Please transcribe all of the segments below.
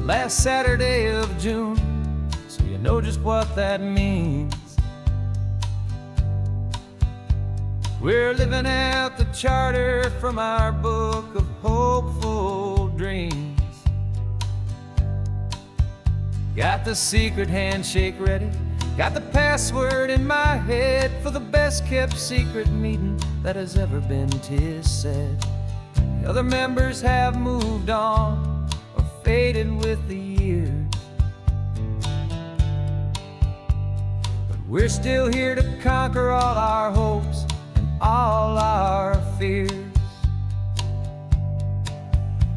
last Saturday of June, so you know just what that means. We're living out the charter from our book of hopeful dreams. Got the secret handshake ready, got the password in my head for the best kept secret meeting that has ever been, 'tis said. The other members have moved on or faded with the years, but we're still here to conquer all our hopes and all our fears.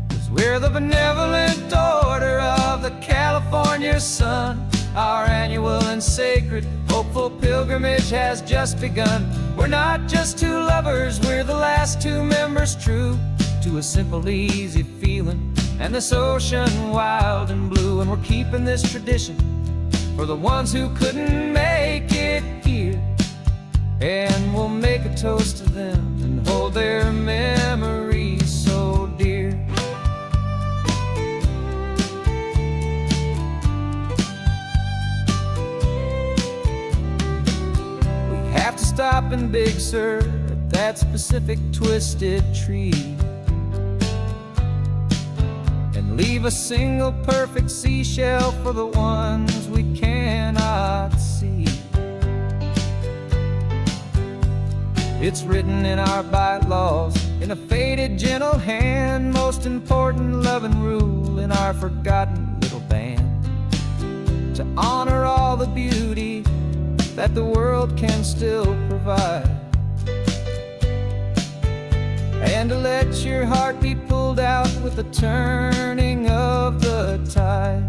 'Cause we're the benevolent order of the California sun. Our annual and sacred hopeful pilgrimage has just begun. We're not just two lovers, we're the last two members true to a simple, easy feeling and this ocean wild and blue. And we're keeping this tradition for the ones who couldn't make it here, and we'll make a toast to them and hold their memories so dear. We have to stop in Big Sur at that specific twisted tree and leave a single perfect seashell for the ones we cannot see. It's written in our bylaws in a faded gentle hand, most important loving rule in our forgotten little band, to honor all the beauty that the world can still provide, and to let your heart be pulled out with the turning of the tide.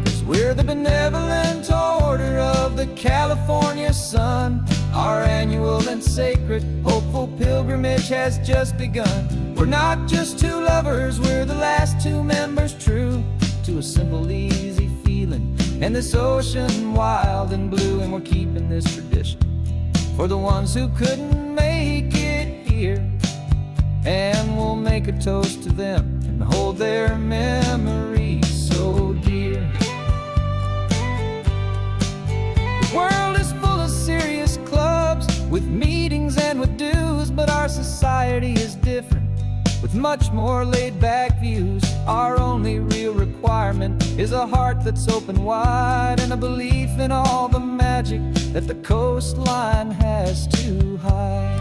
'Cause we're the benevolent order of the California sun. Our annual and sacred hopeful pilgrimage has just begun. We're not just two lovers, we're the last two members true to a simple, easy feeling and this ocean wild and blue. And we're keeping this tradition for the ones who couldn't make it here, and we'll make a toast to them and hold their memories so dear. The world is full of serious clubs with meetings and with dues, but our society is different with much more laid-back views. Our only real requirement is a heart that's open wide and a belief in all the magic that the coastline has to hide.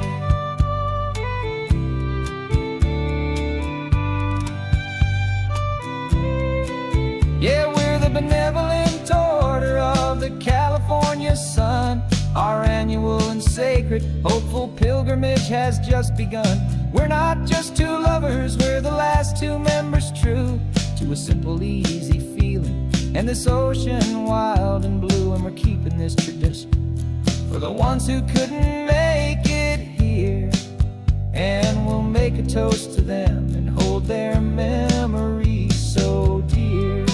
Yeah, we're the benevolent order of the California sun. Our annual and sacred hopeful pilgrimage has just begun. We're not just two lovers, we're the last two members true to a simple, easy feeling and this ocean wild and blue. And we're keeping this tradition for the ones who couldn't make it here, and we'll make a toast to them and hold their memories so dear.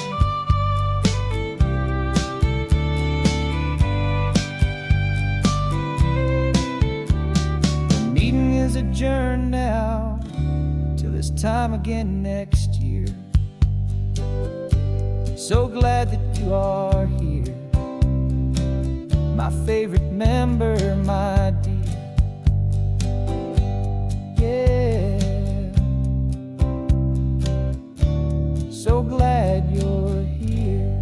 The meeting is adjourned now till this time again next year. So glad that you are here, my favorite member, my dear. Yeah, so glad you're here.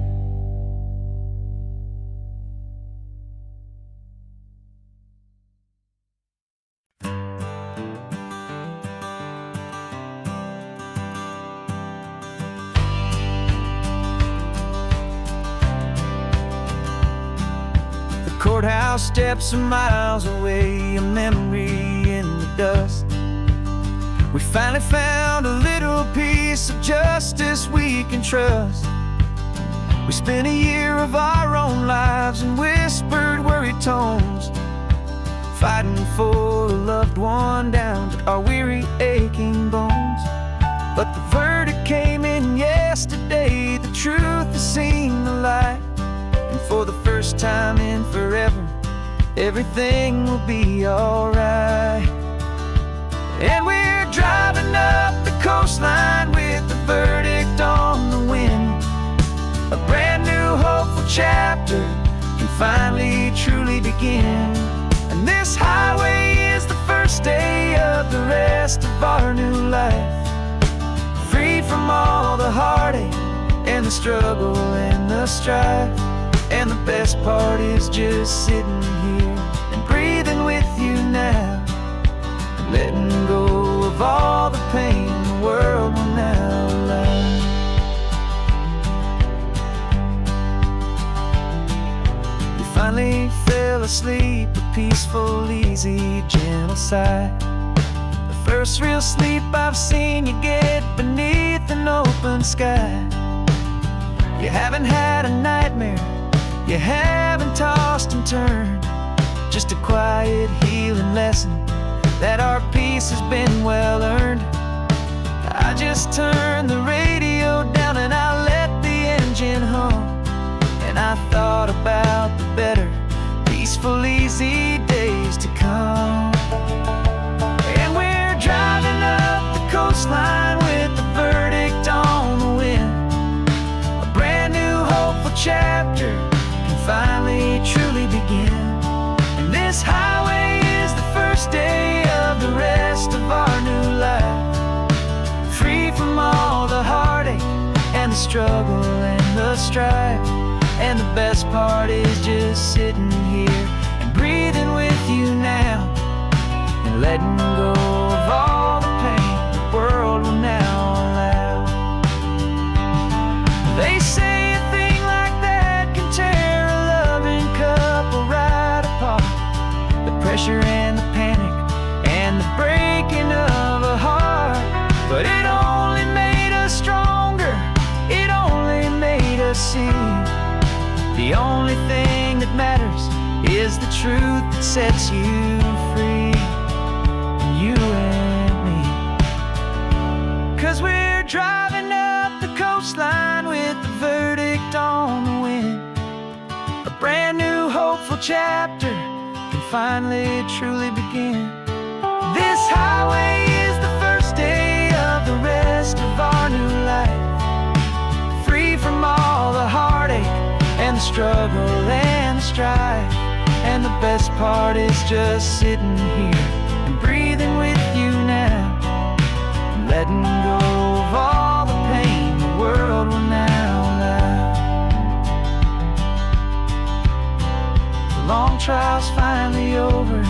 Courthouse steps are miles away, a memory in the dust. We finally found a little piece of justice we can trust. We spent a year of our own lives in whispered, worried tones, fighting for a loved one down to our weary, aching bones. But the verdict came in yesterday, the truth has seen the light. And for the first time in forever, everything will be alright. And we're driving up the coastline with the verdict on the wind. A brand new hopeful chapter can finally truly begin. And this highway is the first day of the rest of our new life, free from all the heartache and the struggle and the strife. And the best part is just sitting here and breathing with you now, and letting go of all the pain the world will now allow. You finally fell asleep, a peaceful, easy, gentle sigh. The first real sleep I've seen you get beneath an open sky. You haven't had a nightmare, you haven't tossed and turned, just a quiet healing lesson that our peace has been well earned. I just turned the radio down and I let the engine hum, and I thought about the better, peaceful, easy days to come. And we're driving up the coastline with the verdict on the wind. A brand new hopeful chapter can finally truly begin. And this highway is the first day of the rest of our new life, free from all the heartache and the struggle and the strife. And the best part is just sitting here and breathing with you now, and letting go of all the pain the world will now allow. They say a thing like that can tear a loving couple right apart. The pressure and the panic and the breaking of a heart. But it only made us stronger, it only made us see the only thing that matters is the truth that sets you free, you and me. 'Cause we're driving up the coastline with the verdict on the wind. A brand new hopeful chapter can finally truly begin. This highway is the first day of the rest of our new life, free from all the heartache and the struggle and the strife. And the best part is just sitting here and breathing with you now, and letting go of all the pain the world will now allow. The long trial's finally over,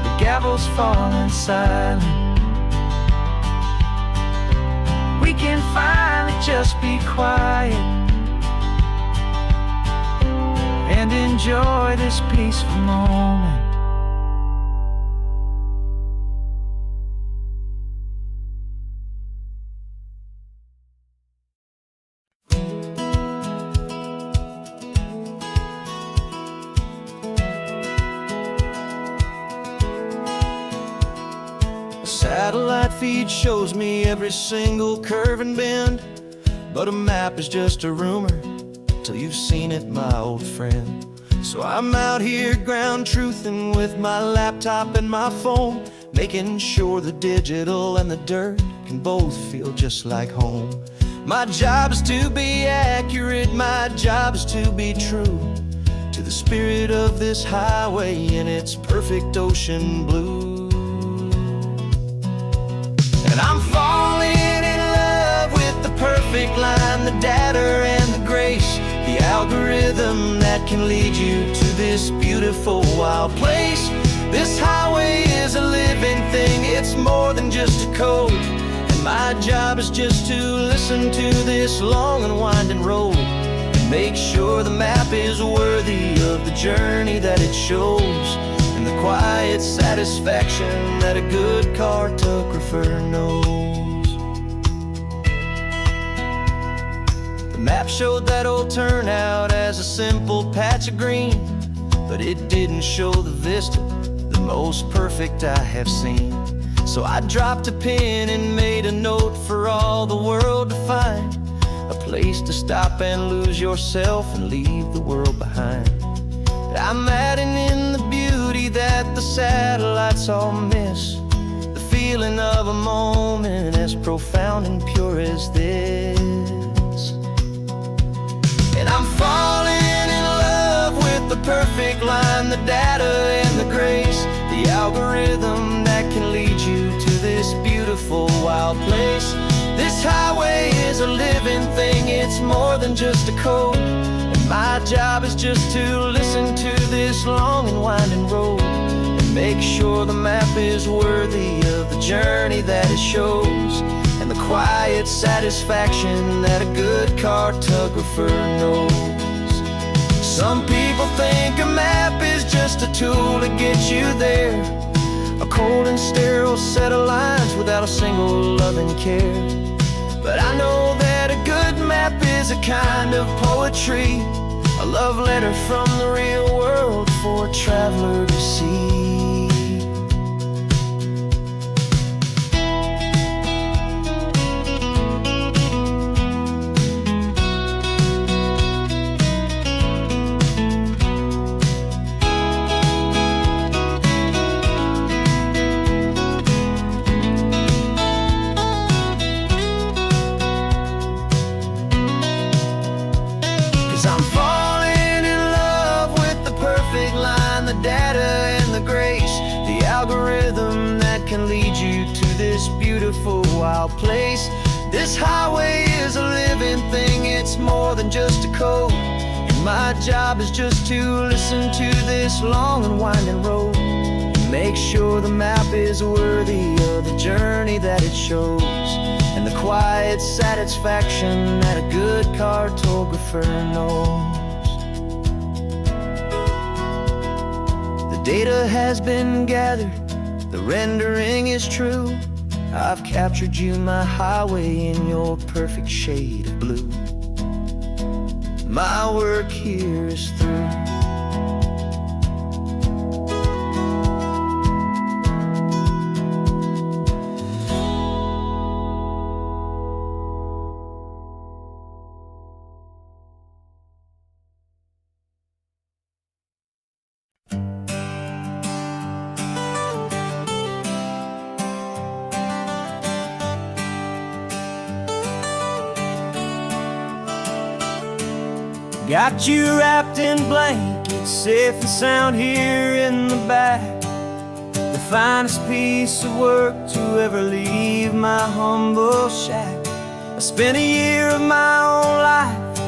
the gavel's falling silent. We can finally just be quiet and enjoy this peaceful moment. Satellite feed shows me every single curve and bend, but a map is just a rumor till you've seen it, my old friend. So I'm out here ground truthing with my laptop and my phone, making sure the digital and the dirt can both feel just like home. My job is to be accurate, my job is to be true to the spirit of this highway in its perfect ocean blue. And I'm falling in love with the perfect line, the data and the grace, the algorithm that can lead you to this beautiful wild place. This highway is a living thing, it's more than just a code. And my job is just to listen to this long and winding road, and make sure the map is worthy of the journey that it shows, and the quiet satisfaction that a good cartographer knows. The map showed that old turnout as a simple patch of green, but it didn't show the vista, the most perfect I have seen. So I dropped a pin and made a note for all the world to find, a place to stop and lose yourself and leave the world behind. I'm adding in the beauty that the satellites all miss, the feeling of a moment as profound and pure as this. And I'm falling in love with the perfect line, the data and the grace, the algorithm that can lead you to this beautiful wild place. This highway is a living thing, it's more than just a code. And my job is just to listen to this long and winding road and make sure the map is worthy of the journey that it shows, and the quiet satisfaction that a good cartographer knows. Some people think a map is just a tool to get you there, a cold and sterile set of lines without a single loving care. But I know that a good map is a kind of poetry, a love letter from the real world for a traveler to see. 'Cause I'm falling in love with the perfect line, the data and the grace, the algorithm that can lead you to this beautiful wild place. This highway is a living thing, it's more than just a code. And my job is just to listen to this long and winding road and make sure the map is worthy of the journey that it shows, and the quiet satisfaction that a good cartographer knows. The data has been gathered, the rendering is true. I've captured you, my highway, in your perfect shade of blue. My work here is through. Got you wrapped in blankets, safe and sound here in the back. The finest piece of work to ever leave my humble shack. I spent a year of my own life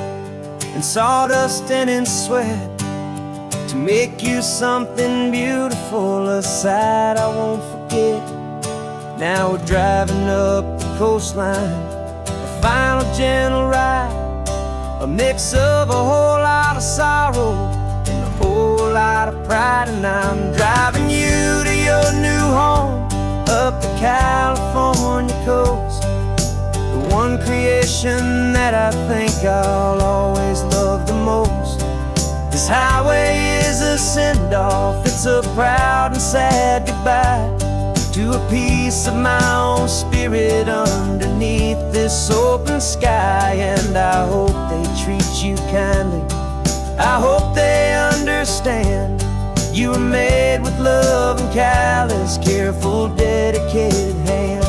in sawdust and in sweat to make you something beautiful, a sight I won't forget. Now we're driving up the coastline, a final gentle ride, a mix of a whole lot of sorrow and a whole lot of pride. And I'm driving you to your new home up the California coast, the one creation that I think I'll always love the most. This highway is a send-off, it's a proud and sad goodbye to a piece of my own spirit underneath this open sky. And I hope they treat you kindly, I hope they understand you were made with love and callous, careful, dedicated hands.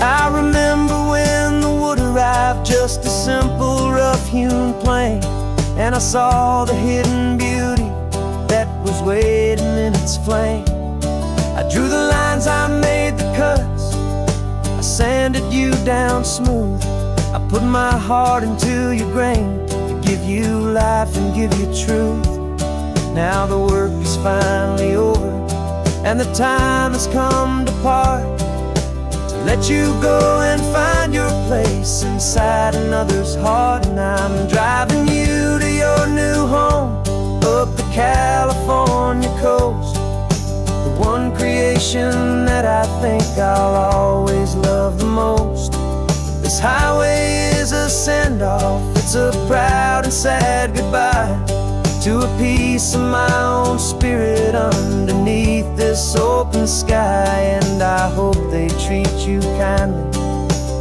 I remember when the wood arrived, just a simple rough-hewn plank, and I saw the hidden beauty that was waiting in its flame. I drew the lines, I made the cuts, I sanded you down smooth. I put my heart into your grain to give you life and give you truth. Now the work is finally over, and the time has come to part, to let you go and find your place inside another's heart. And I'm driving you to your new home up the California coast, the one creation that I think I'll always love the most. This highway is a send-off, it's a proud and sad goodbye to a piece of my own spirit underneath this open sky. And I hope they treat you kindly,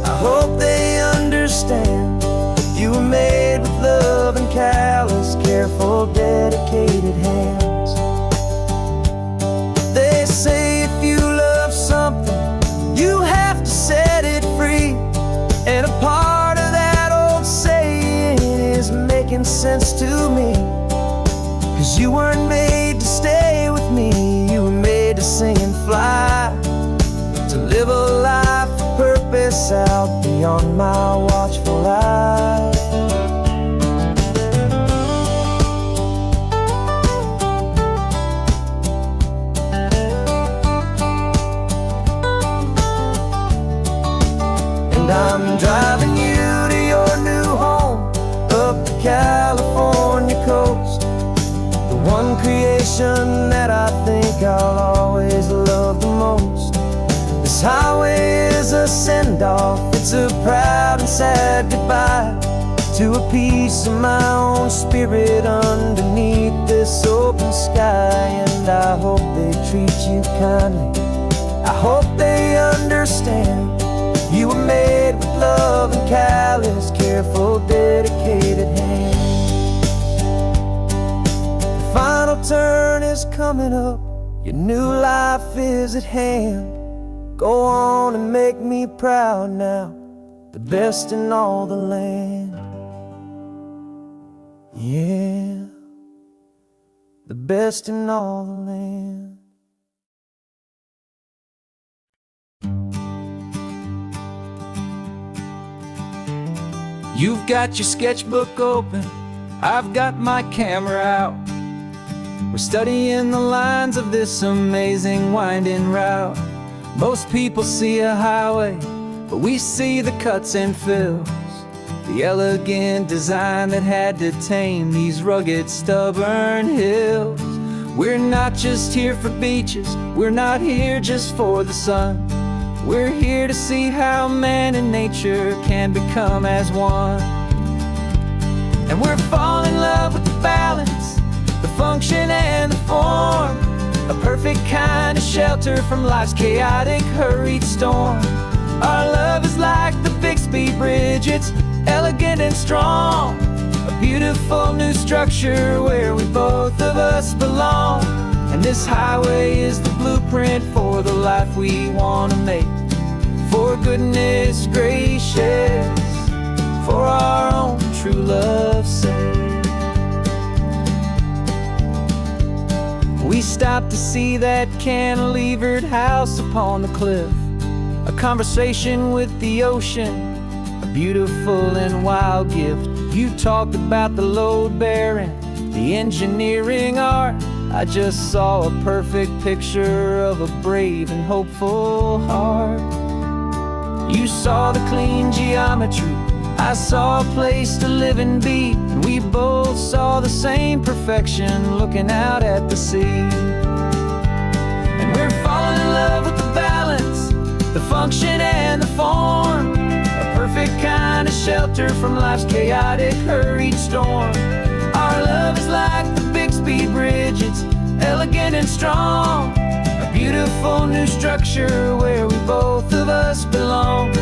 I hope they understand you were made with love and callous, careful, dedicated hands. weren't made to stay with me, you were made to sing and fly, to live a life of purpose out beyond my watchful eye. And I'm driving you to your new home, up the California coast, the one creation that I think I'll always love the most. This highway is a send-off, it's a proud and sad goodbye to a piece of my own spirit underneath this open sky. And I hope they treat you kindly, I hope they understand you were made with love and callous, careful, dedicated hands. The final turn is coming up, your new life is at hand. Go on and make me proud now, the best in all the land. Yeah, the best in all the land. You've got your sketchbook open, I've got my camera out. We're studying the lines of this amazing winding route. Most people see a highway, but we see the cuts and fills, the elegant design that had to tame these rugged, stubborn hills. We're not just here for beaches, we're not here just for the sun. We're here to see how man and nature can become as one. And we're falling in love with the balance, the function and the form, a perfect kind of shelter from life's chaotic, hurried storm. Our love is like the Bixby Bridge, it's elegant and strong, a beautiful new structure where we both of us belong. And this highway is the blueprint for the life we want to make. For goodness gracious, for our own true love's sake. We stopped to see that cantilevered house upon the cliff, a conversation with the ocean, a beautiful and wild gift. You talked about the load bearing, the engineering art. I just saw a perfect picture of a brave and hopeful heart. You saw the clean geometry, I saw a place to live and be, and we both saw the same perfection looking out at the sea. And we're falling in love with the balance, the function and the form, a perfect kind of shelter from life's chaotic, hurried storm. Our love is like the Bixby Bridge, it's elegant and strong, a beautiful new structure where we both of us belong.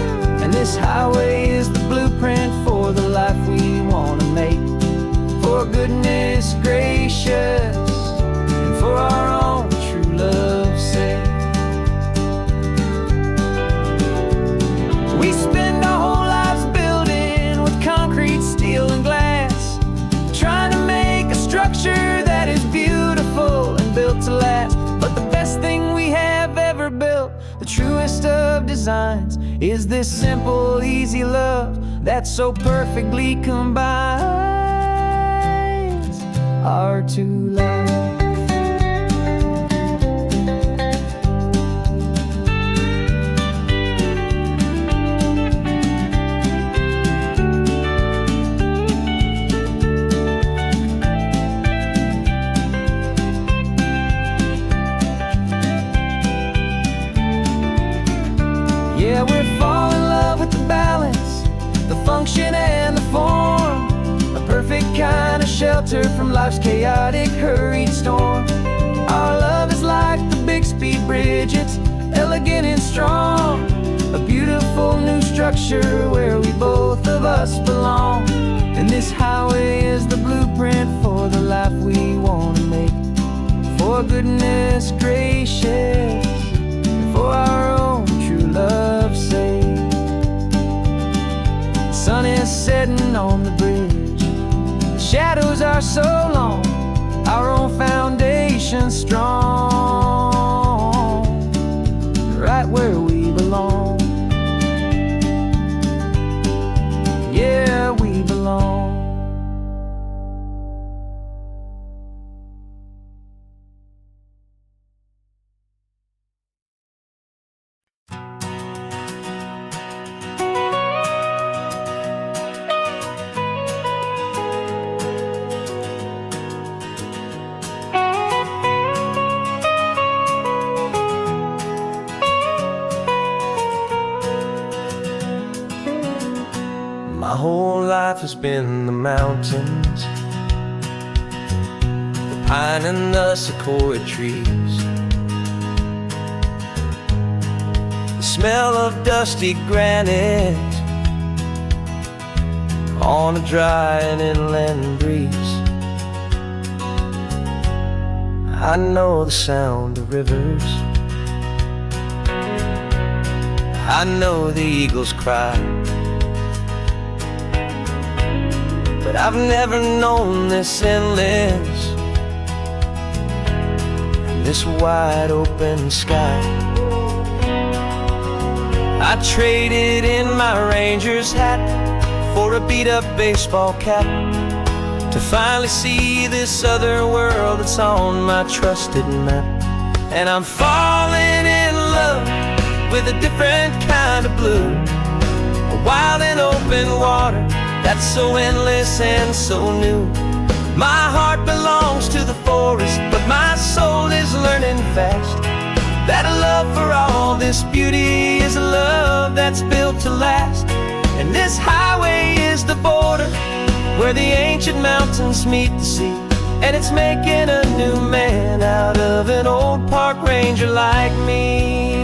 And this highway is the blueprint for the life we want to make. For goodness gracious, and for our own true love's sake. We spend our whole lives building with concrete, steel and glass, trying to make a structure that is beautiful and built to last. But the best thing we have ever built, the truest of designs, is this simple, easy love that so perfectly combines our two lives. Yeah, we're falling in love with the balance, the function and the form, a perfect kind of shelter from life's chaotic, hurried storm. Our love is like the Bixby Bridge, it's elegant and strong, a beautiful new structure where we both of us belong. And this highway is the blueprint for the life we want to make. For goodness gracious, for our own true love's sake. The sun is setting on the bridge, the shadows are so long, our own foundation strong, right where we belong. Yeah, we belong. My whole life has been the mountains, the pine and the sequoia trees, the smell of dusty granite on a dry and inland breeze. I know the sound of rivers, I know the eagles cry, but I've never known this endless and this wide open sky. I traded in my Ranger's hat for a beat-up baseball cap to finally see this other world that's on my trusted map. And I'm falling in love with a different kind of blue, a wild and open water that's so endless and so new. My heart belongs to the forest, but my soul is learning fast that a love for all this beauty is a love that's built to last. And this highway is the border where the ancient mountains meet the sea, and it's making a new man out of an old park ranger like me.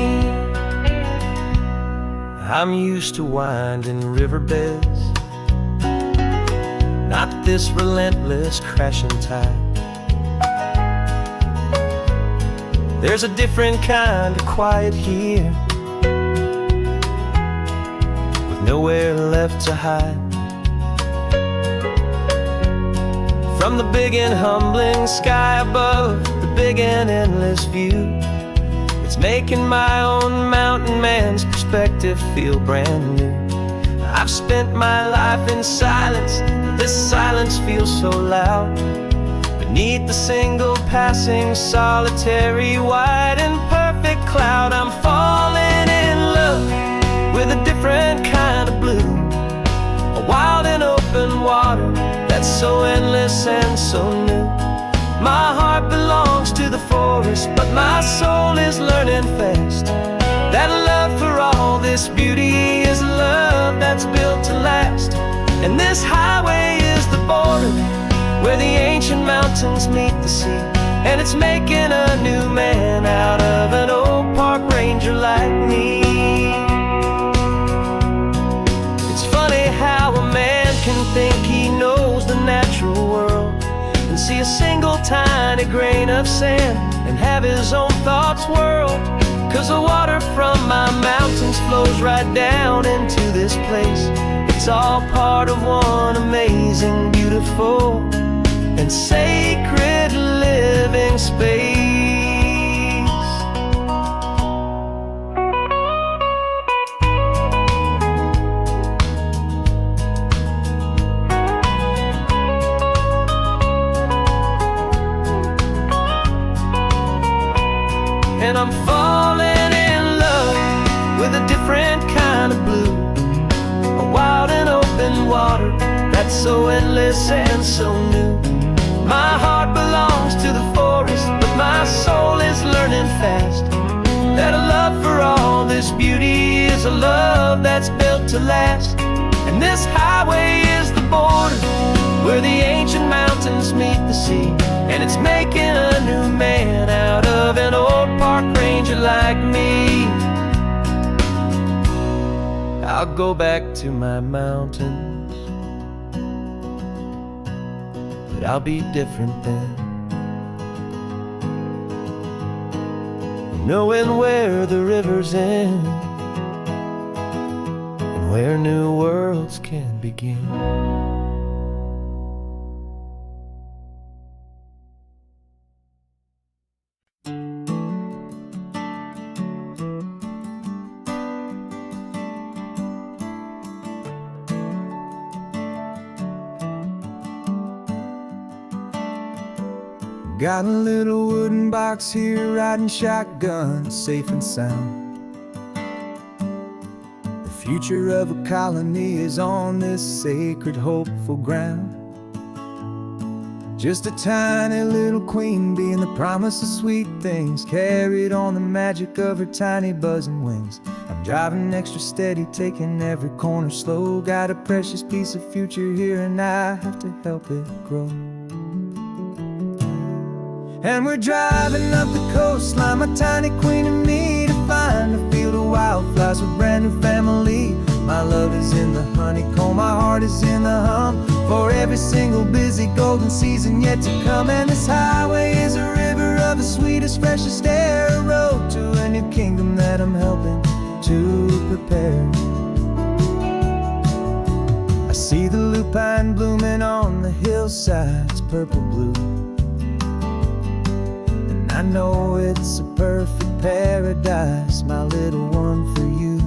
I'm used to winding riverbeds, not this relentless crashing tide. There's a different kind of quiet here, with nowhere left to hide. From the big and humbling sky above, the big and endless view, it's making my own mountain man's perspective feel brand new. I've spent my life in silence, this silence feels so loud. Beneath the single passing solitary white and perfect cloud, I'm falling in love with a different kind of blue, a wild and open water that's so endless and so new. My heart belongs to the forest, but my soul is learning fast that love for all this beauty is a love that's built to last. And this highway is the border where the ancient mountains meet the sea, and it's making a new man out of an old park ranger like me. It's funny how a man can think he knows the natural world and see a single tiny grain of sand and have his own thoughts whirl. 'Cause the water from my mountains flows right down into this place. It's all part of one amazing, beautiful, and sacred living space. And I'm falling in love with a different kind of blue, a wild and open water that's so endless and so new. My heart belongs to the forest, but my soul is learning fast that a love for all this beauty is a love that's built to last. And this highway is the border where the ancient mountains meet the sea, and it's making a new man out of an old park ranger like me. I'll go back to my mountains, but I'll be different then, knowing where the rivers end and where new worlds can begin. Got a little wooden box here, riding shotgun, safe and sound. The future of a colony is on this sacred, hopeful ground. Just a tiny little queen bee and the promise of sweet things, carried on the magic of her tiny buzzing wings. I'm driving extra steady, taking every corner slow. Got a precious piece of future here and I have to help it grow. And we're driving up the coastline, my tiny queen and me, to find a field of wildflowers with brand new family. My love is in the honeycomb, my heart is in the hum, for every single busy golden season yet to come. And this highway is a river of the sweetest, freshest air, a road to a new kingdom that I'm helping to prepare. I see the lupine blooming on the hillsides, purple blue, I know it's a perfect paradise, my little one, for you.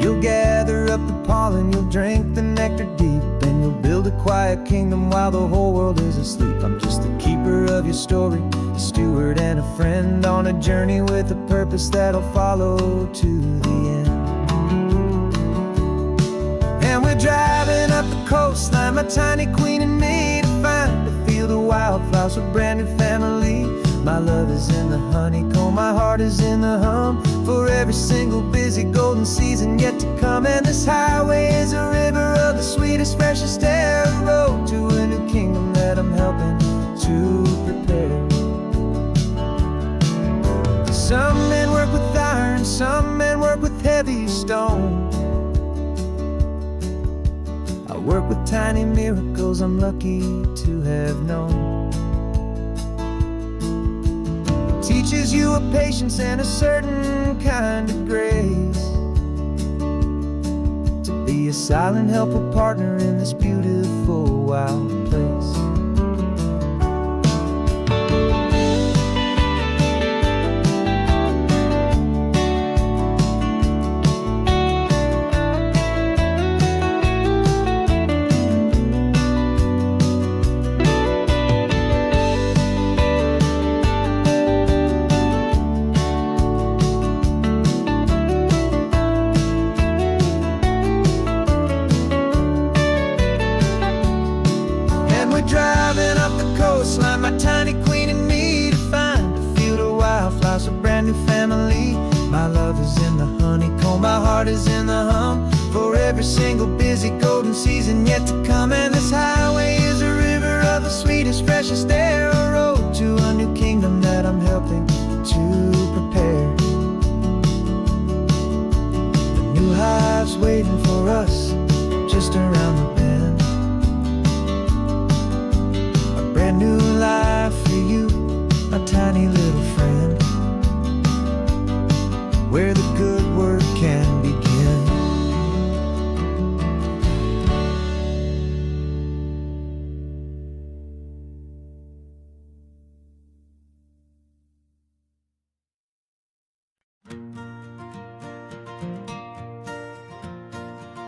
You'll gather up the pollen, you'll drink the nectar deep, and you'll build a quiet kingdom while the whole world is asleep. I'm just the keeper of your story, a steward and a friend, on a journey with a purpose that'll follow to the end. And we're driving up the coastline, my tiny queen and me, to find a field of wildflowers with brand new family. My love is in the honeycomb, my heart is in the hum, for every single busy golden season yet to come. And this highway is a river of the sweetest, freshest air, a road to a new kingdom that I'm helping to prepare. Some men work with iron, some men work with heavy stone. I work with tiny miracles I'm lucky to have known. Teaches you a patience and a certain kind of grace, to be a silent, helpful partner in this beautiful, wild place. Driving up the coastline, my tiny queen and me, to find a field of wildflowers, a brand new family. My love is in the honeycomb, my heart is in the hum, for every single busy golden season yet to come. And this highway is a river of the sweetest, freshest air, a road to a new kingdom that I'm helping to prepare. The new hive's waiting for us just around the bend. Brand new life for you, my tiny little friend, where the good work can begin.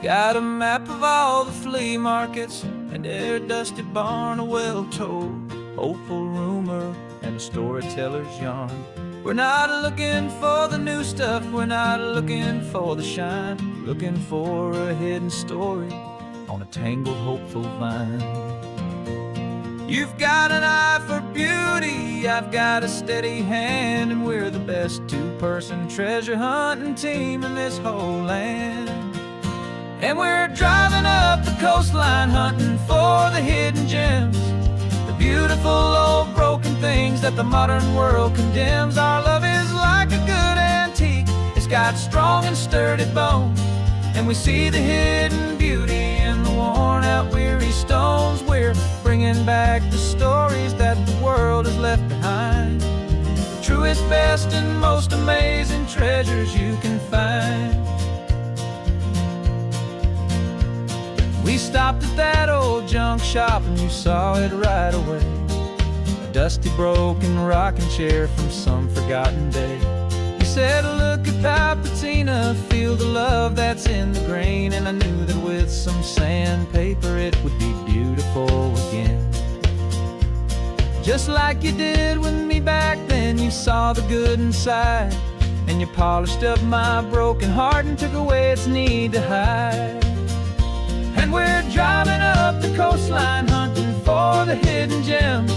Got a map of all the flea markets, and their dusty barn, a well-told, hopeful rumor, and a storyteller's yarn. We're not looking for the new stuff, we're not looking for the shine, looking for a hidden story on a tangled, hopeful vine. You've got an eye for beauty, I've got a steady hand, and we're the best two-person treasure hunting team in this whole land. And we're driving up the coastline, hunting for the hidden gems, the beautiful old broken things that the modern world condemns. Our love is like a good antique, it's got strong and sturdy bones, and we see the hidden beauty in the worn out, weary stones. We're bringing back the stories that the world has left behind, the truest, best, and most amazing treasures you can find. We stopped at that old junk shop and you saw it right away, a dusty, broken rocking chair from some forgotten day. You said, look at that patina, feel the love that's in the grain, and I knew that with some sandpaper it would be beautiful again. just like you did with me back then. You saw the good inside, and you polished up my broken heart and took away its need to hide. And we're driving up the coastline, hunting for the hidden gems,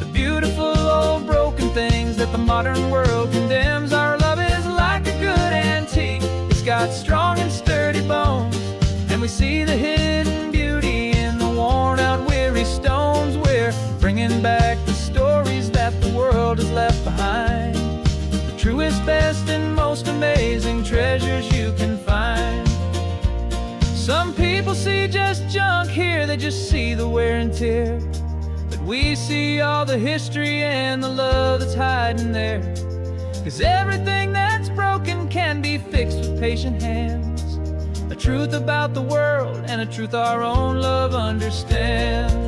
the beautiful old broken things that the modern world condemns. Our love is like a good antique, it's got strong and sturdy bones, and we see the hidden beauty in the worn out weary stones. We're bringing back the stories that the world has left behind, the truest, best, and most amazing treasures you can find. Some people see just junk here, they just see the wear and tear, but we see all the history and the love that's hiding there. 'Cause everything that's broken can be fixed with patient hands, a truth about the world and a truth our own love understands.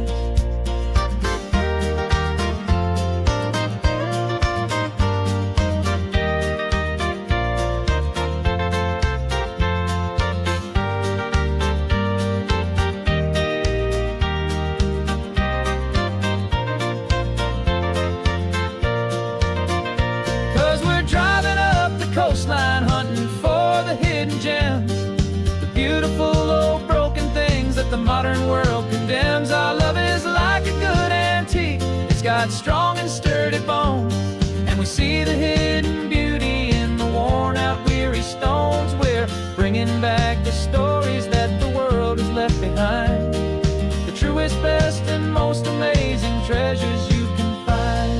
'Cause we're driving up the coastline, hunting for the hidden gems, the beautiful old broken things that the modern world condemns. Our love is like a good antique, it's got strong and sturdy bones, and we see the hidden beauty in the worn out weary stones. We're bringing back the stories that the world has left behind, the truest, best, and most amazing treasures you can find.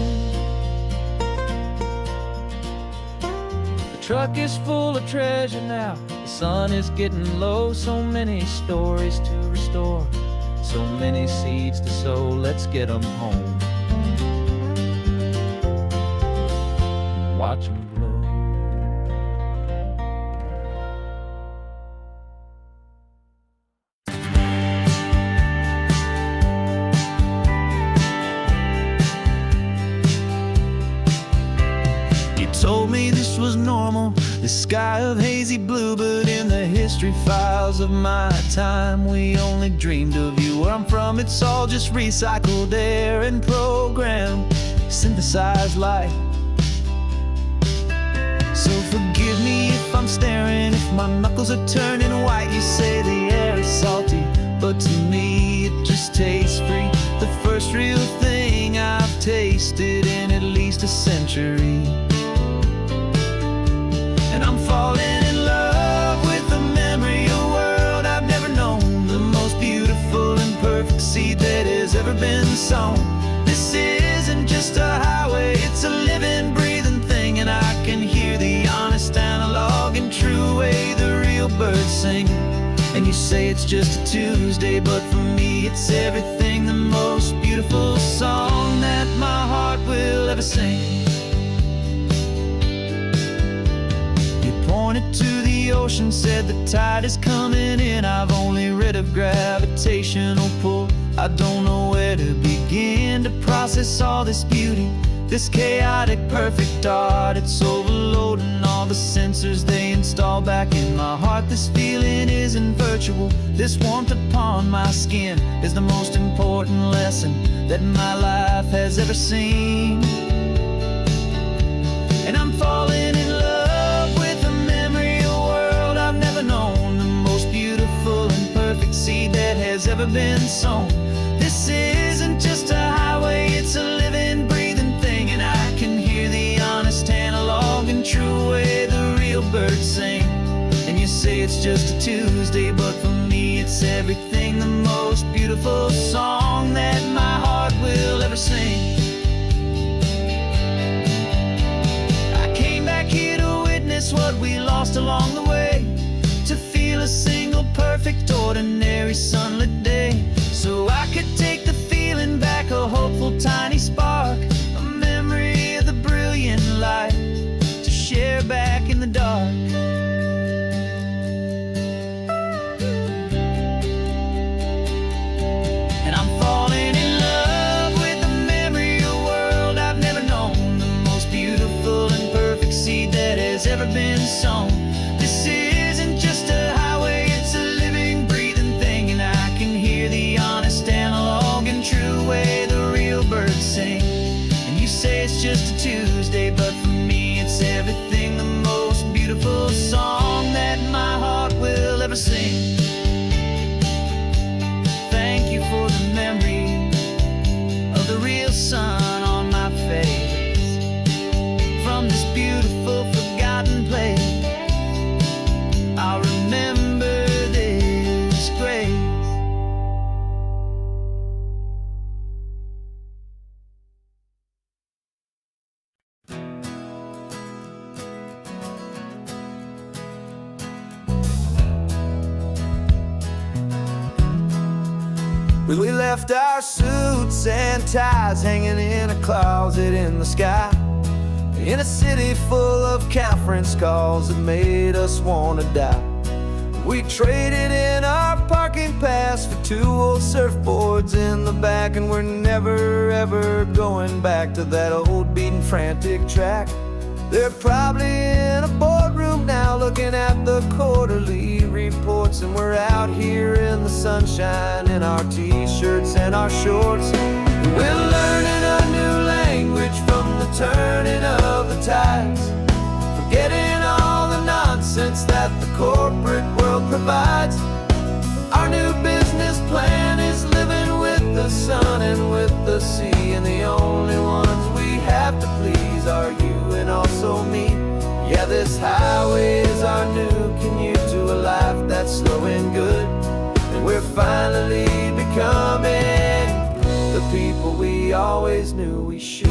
The truck is full of treasure now, the sun is getting low. So many stories to restore, so many seeds to sow. Let's get them home, watch them grow. You told me this was normal, the sky of hazy blue, but in the history files of my time, we only dreamed of you. Where I'm from, it's all just recycled air and programmed, synthesized light. So forgive me if I'm staring, if my knuckles are turning white. You say the air is salty, but to me it just tastes free. The first real thing I've tasted in at least a century. And I'm falling in love with the memory of a world I've never known, the most beautiful and perfect seed that has ever been sown. This isn't just a highway, it's a living, breathing thing, and I can hear the honest, analog, and true way the real birds sing. And you say it's just a Tuesday, but for me it's everything, the most beautiful song that my heart will ever sing. Pointed to the ocean, said the tide is coming in. I've only read of gravitational pull, I don't know where to begin to process all this beauty, this chaotic perfect art. It's overloading all the sensors they install back in my heart. This feeling isn't virtual, this warmth upon my skin is the most important lesson that my life has ever seen. And I'm falling in love with a memory of a world I've never known, the most beautiful and perfect seed that has ever been sown. This isn't just a highway, it's a living, breathing thing, and I can hear the honest, analog, and true way the real birds sing. And you say it's just a Tuesday, but for me it's everything, the most beautiful song that my heart will ever sing. I came back here to witness what we lost along the way, to feel a single perfect ordinary sunlit day, so I could take the feeling back, a hopeful tiny spark, a memory of the brilliant light to share back in the dark. And I'm falling in love with the memory of a world I've never known, the most beautiful and perfect seed that has ever been sown. This isn't just a highway, it's a living, breathing thing, and I can hear the honest, analog, and true way the real birds sing. We left our suits and ties hanging in a closet in the sky, in a city full of conference calls that made us wanna die. We traded in our parking pass for 2 old surfboards in the back, and we're never ever going back to that old beaten frantic track. They're probably in a boardroom now looking at the quarterly reports, and we're out here in the sunshine in our t-shirts and our shorts. We're learning a new language from the turning of the tides, forgetting all the nonsense that the corporate world provides. Our new business plan is living with the sun and with the sea, and the only ones we have to please are you and also me. Yeah, this highway is our new commute to a life that's slow and good, and we're finally becoming the people we always knew we should.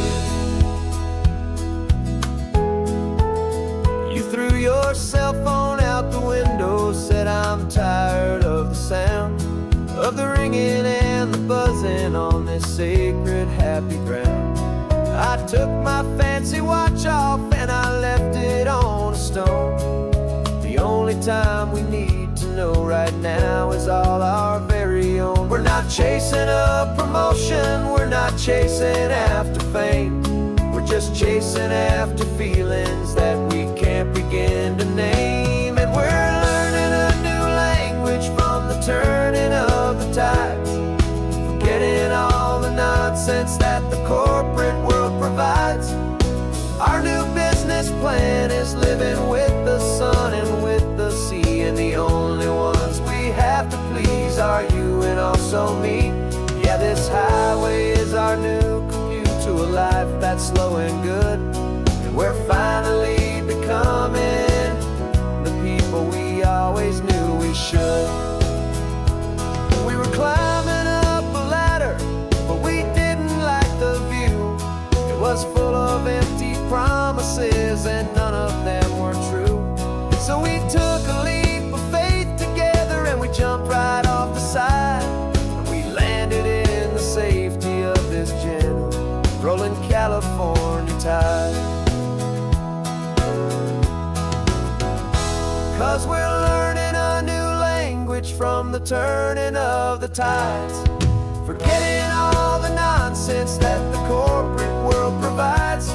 You threw your cell phone out the window, said I'm tired of the sound of the ringing and the buzzing on this sacred happy ground. I took my fancy watch off and I left it on a stone. The only time we need to know right now is all our very own. We're not chasing a promotion, we're not chasing after fame, we're just chasing after feelings that we can't begin to name. And we're learning a new language from the turning of the tides, forgetting all the nonsense that the corporate world provides. Our new business plan is living with the sun and with the sea, and the only ones we have to please are you and also me. Yeah, this highway is our new commute to a life that's slow and good, and we're finally becoming the people we always knew we should. We were climbing up a ladder, but we didn't like the view. It was full of empty promises and none of them were true. So we took a leap of faith together and we jumped right off the side, and we landed in the safety of this gentle rolling California tide. 'Cause we're learning a new language from the turning of the tides, forgetting all the nonsense that the corporate world provides.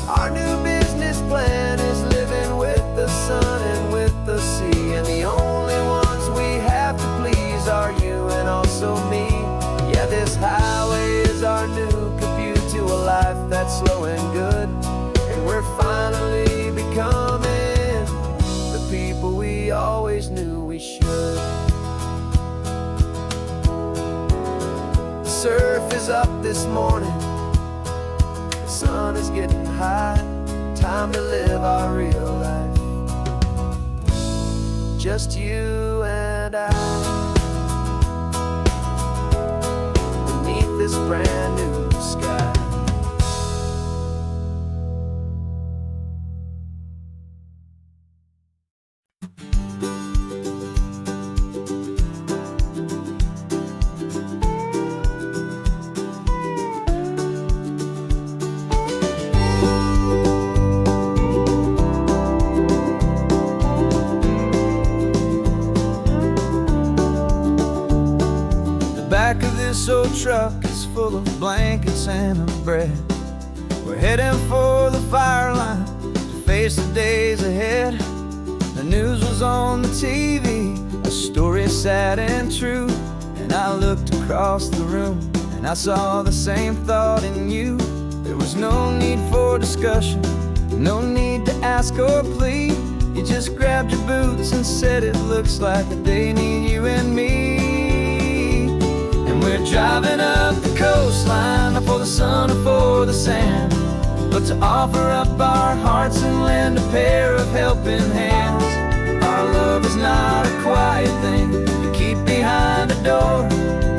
Our new business plan is living with the sun and with the sea, and the only ones we have to please are you and also me. Yeah, this highway is our new commute to a life that's slow and good, and we're finally becoming the people we always knew we should. The surf is up this morning, the sun is getting high, time to live our real life, just you and I, beneath this brand new sky. Back of this old truck is full of blankets and a bread. We're heading for the fire line to face the days ahead. The news was on the TV, a story sad and true, and I looked across the room and I saw the same thought in you. There was no need for discussion, no need to ask or plead. You just grabbed your boots and said it looks like a day need you and me. We're driving up the coastline, not for the sun or for the sand, but to offer up our hearts and lend a pair of helping hands. Our love is not a quiet thing you keep behind a door.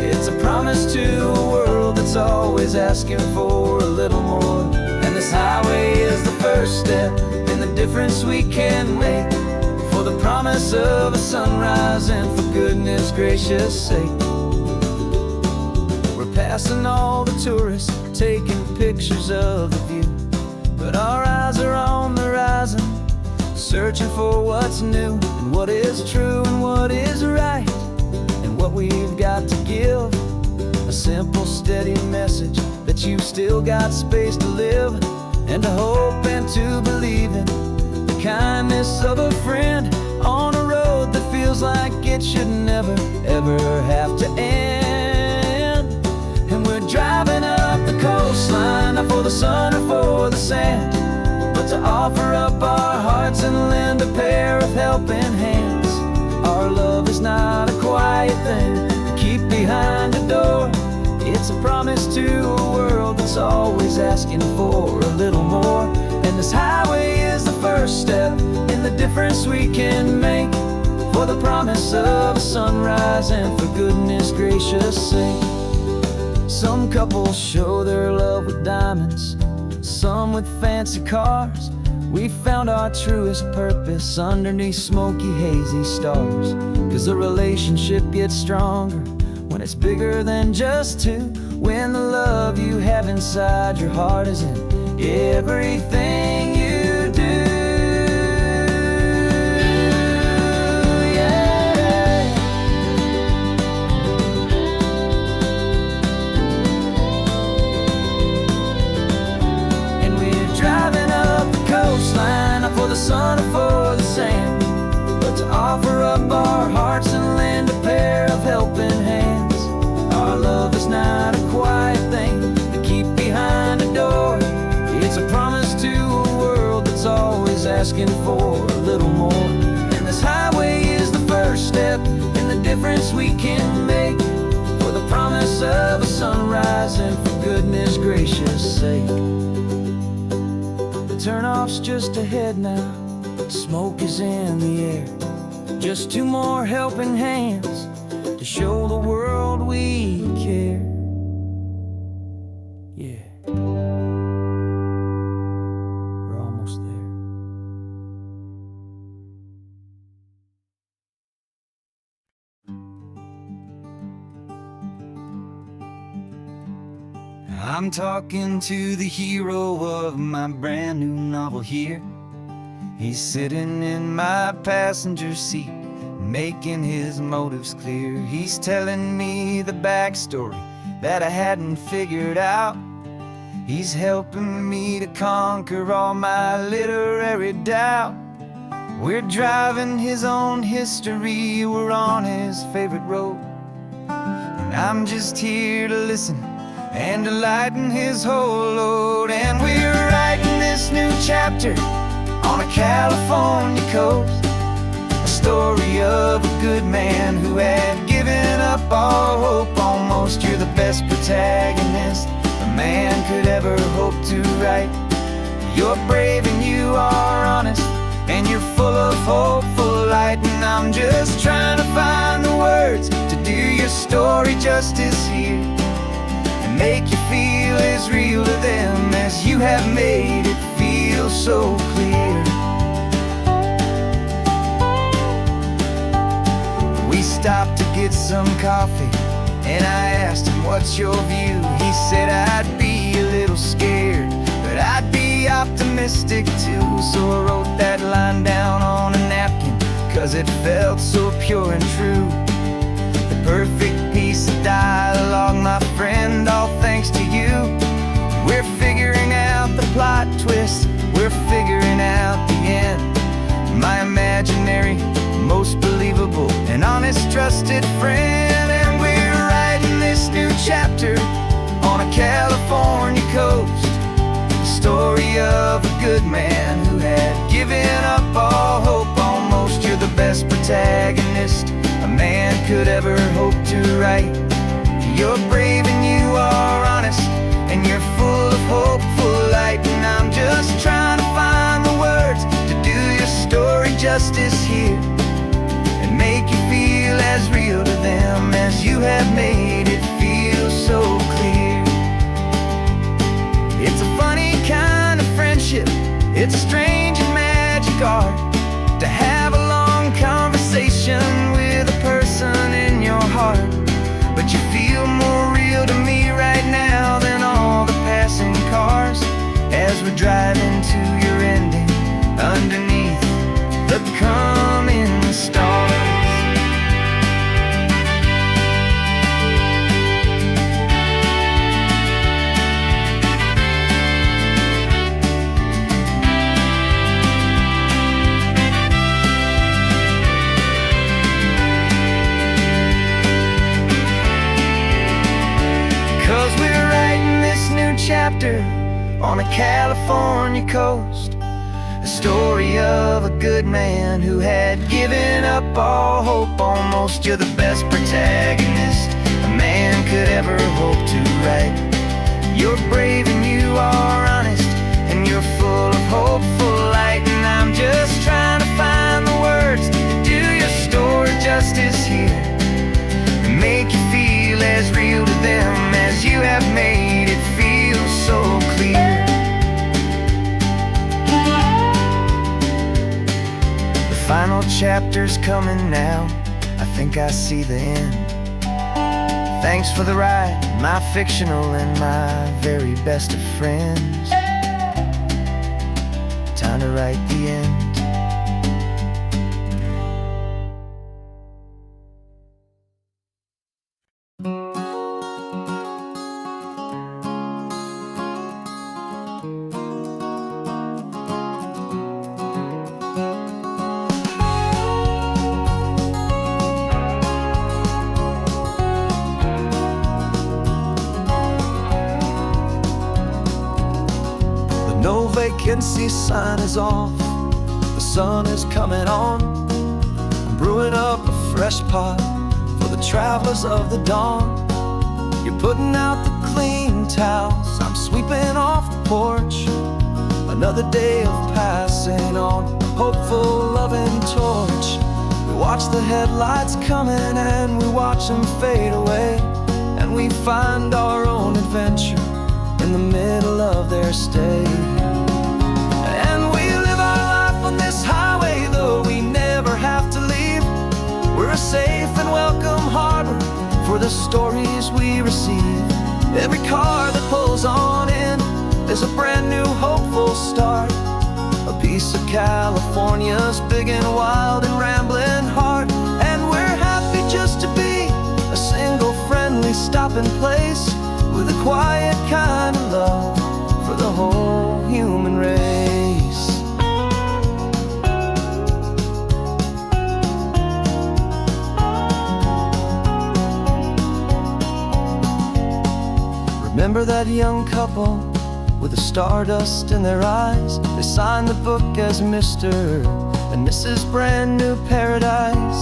It's a promise to a world that's always asking for a little more. And this highway is the first step in the difference we can make, for the promise of a sunrise and for goodness gracious sake, passing all the tourists, taking pictures of the view. But our eyes are on the horizon, searching for what's new, and what is true and what is right, and what we've got to give. A simple, steady message that you've still got space to live, and to hope and to believe in the kindness of a friend on a road that feels like it should never, ever have to end. And we're driving up the coastline, not for the sun or for the sand, but to offer up our hearts and lend a pair of helping hands. Our love is not a quiet thing to keep behind a door. It's a promise to a world that's always asking for a little more. And this highway is the first step in the difference we can make, for the promise of a sunrise and for goodness gracious sake. Some couples show their love with diamonds, some with fancy cars. We found our truest purpose underneath smoky, hazy stars. 'Cause a relationship gets stronger when it's bigger than just two, when the love you have inside your heart is in everything you do. Yeah. And we're driving up the coastline, not for the sun or for the sand, but to offer up our hearts and lend a pair of helping hands. Our love is not a quiet thing to keep behind a door. It's a promise to a world that's always asking for a little more. And this highway is the first step in the difference we can make, for the promise of a sunrise and for goodness gracious sake. The turnoff's just ahead now, smoke is in the air. Just two more helping hands to show the world we care. Yeah, we're almost there. I'm talking to the hero of my brand new novel here. He's sitting in my passenger seat, making his motives clear. He's telling me the backstory that I hadn't figured out. He's helping me to conquer all my literary doubt. We're driving his own history, we're on his favorite road, and I'm just here to listen and to lighten his whole load. And we're writing this new chapter on a California coast, a story of a good man who had given up all hope almost. You're the best protagonist a man could ever hope to write. You're brave and you are honest, and you're full of hopeful light. And I'm just trying to find the words to do your story justice here, and make you feel as real to them as you have made it feel so clear. We stopped to get some coffee, and I asked him, what's your view? He said, I'd be a little scared, but I'd be optimistic too. So I wrote that line down on a napkin, 'cause it felt so pure and true. The perfect piece of dialogue, my friend, all thanks to you. We're figuring out the plot twist, we're figuring out the end. My imaginary, most believable and honest trusted friend. And we're writing this new chapter on a California coast, the story of a good man who had given up all hope almost. You're the best protagonist a man could ever hope to write. You're brave and you are honest, and you're full of hopeful light. And I'm just trying to find the words to do your story justice here, and make you feel as real to them as you have made it feel so clear. It's a funny kind of friendship, it's a strange and magic art to have a long conversation with a person in your heart. But you feel more real to me come in the stars. 'Cause we're writing this new chapter on a California coast, a story of a good man who had given up all hope almost. You're the best protagonist a man could ever hope to write. You're brave and you are honest, and you're full of hopeful light. And I'm just trying to find the words to do your story justice here, and make you feel as real to them as you have made it feel so clear. The final chapter's coming now, I think I see the end. Thanks for the ride, my fictional and my very best of friends. Time to write the end. No vacancy sign is off, the sun is coming on. I'm brewing up a fresh pot for the travelers of the dawn. You're putting out the clean towels, I'm sweeping off the porch. Another day of passing on, hopeful loving torch. We watch the headlights coming and we watch them fade away, and we find our own adventure in the middle of their stay. And we live our life on this highway, though we never have to leave. We're a safe and welcome harbor for the stories we receive. Every car that pulls on in is a brand new hopeful start, a piece of California's big and wild and rambling heart. And we're happy just to be a single friendly stopping place, with a quiet kind of love for the whole human race. Remember that young couple with the stardust in their eyes? They signed the book as Mr. and Mrs. Brand New Paradise.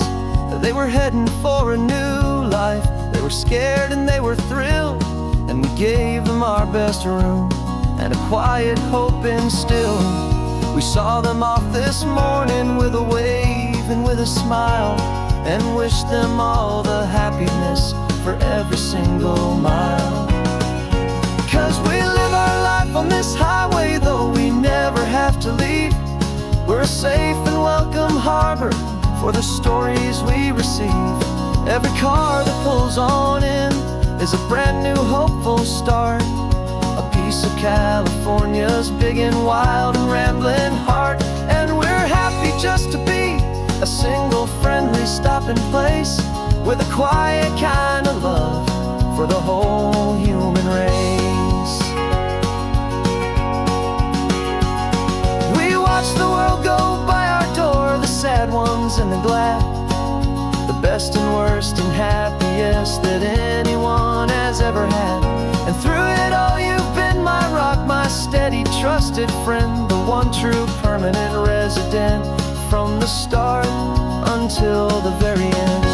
They were heading for a new life. They were scared and they were thrilled, and we gave them our best room and a quiet hope instilled. We saw them off this morning with a wave and with a smile, and wished them all the happiness for every single mile. 'Cause we live our life on this highway, though we never have to leave. We're a safe and welcome harbor for the stories we receive. Every car that pulls on in is a brand new hopeful start, a piece of California's big and wild and rambling heart. And we're happy just to be a single friendly stopping place, with a quiet kind of love for the whole human race. We watch the world go by our door, the sad ones and the glad, the best and worst and happiest that anyone has ever had. And through it all you've been my rock, my steady trusted friend, the one true permanent resident, from the start until the very end.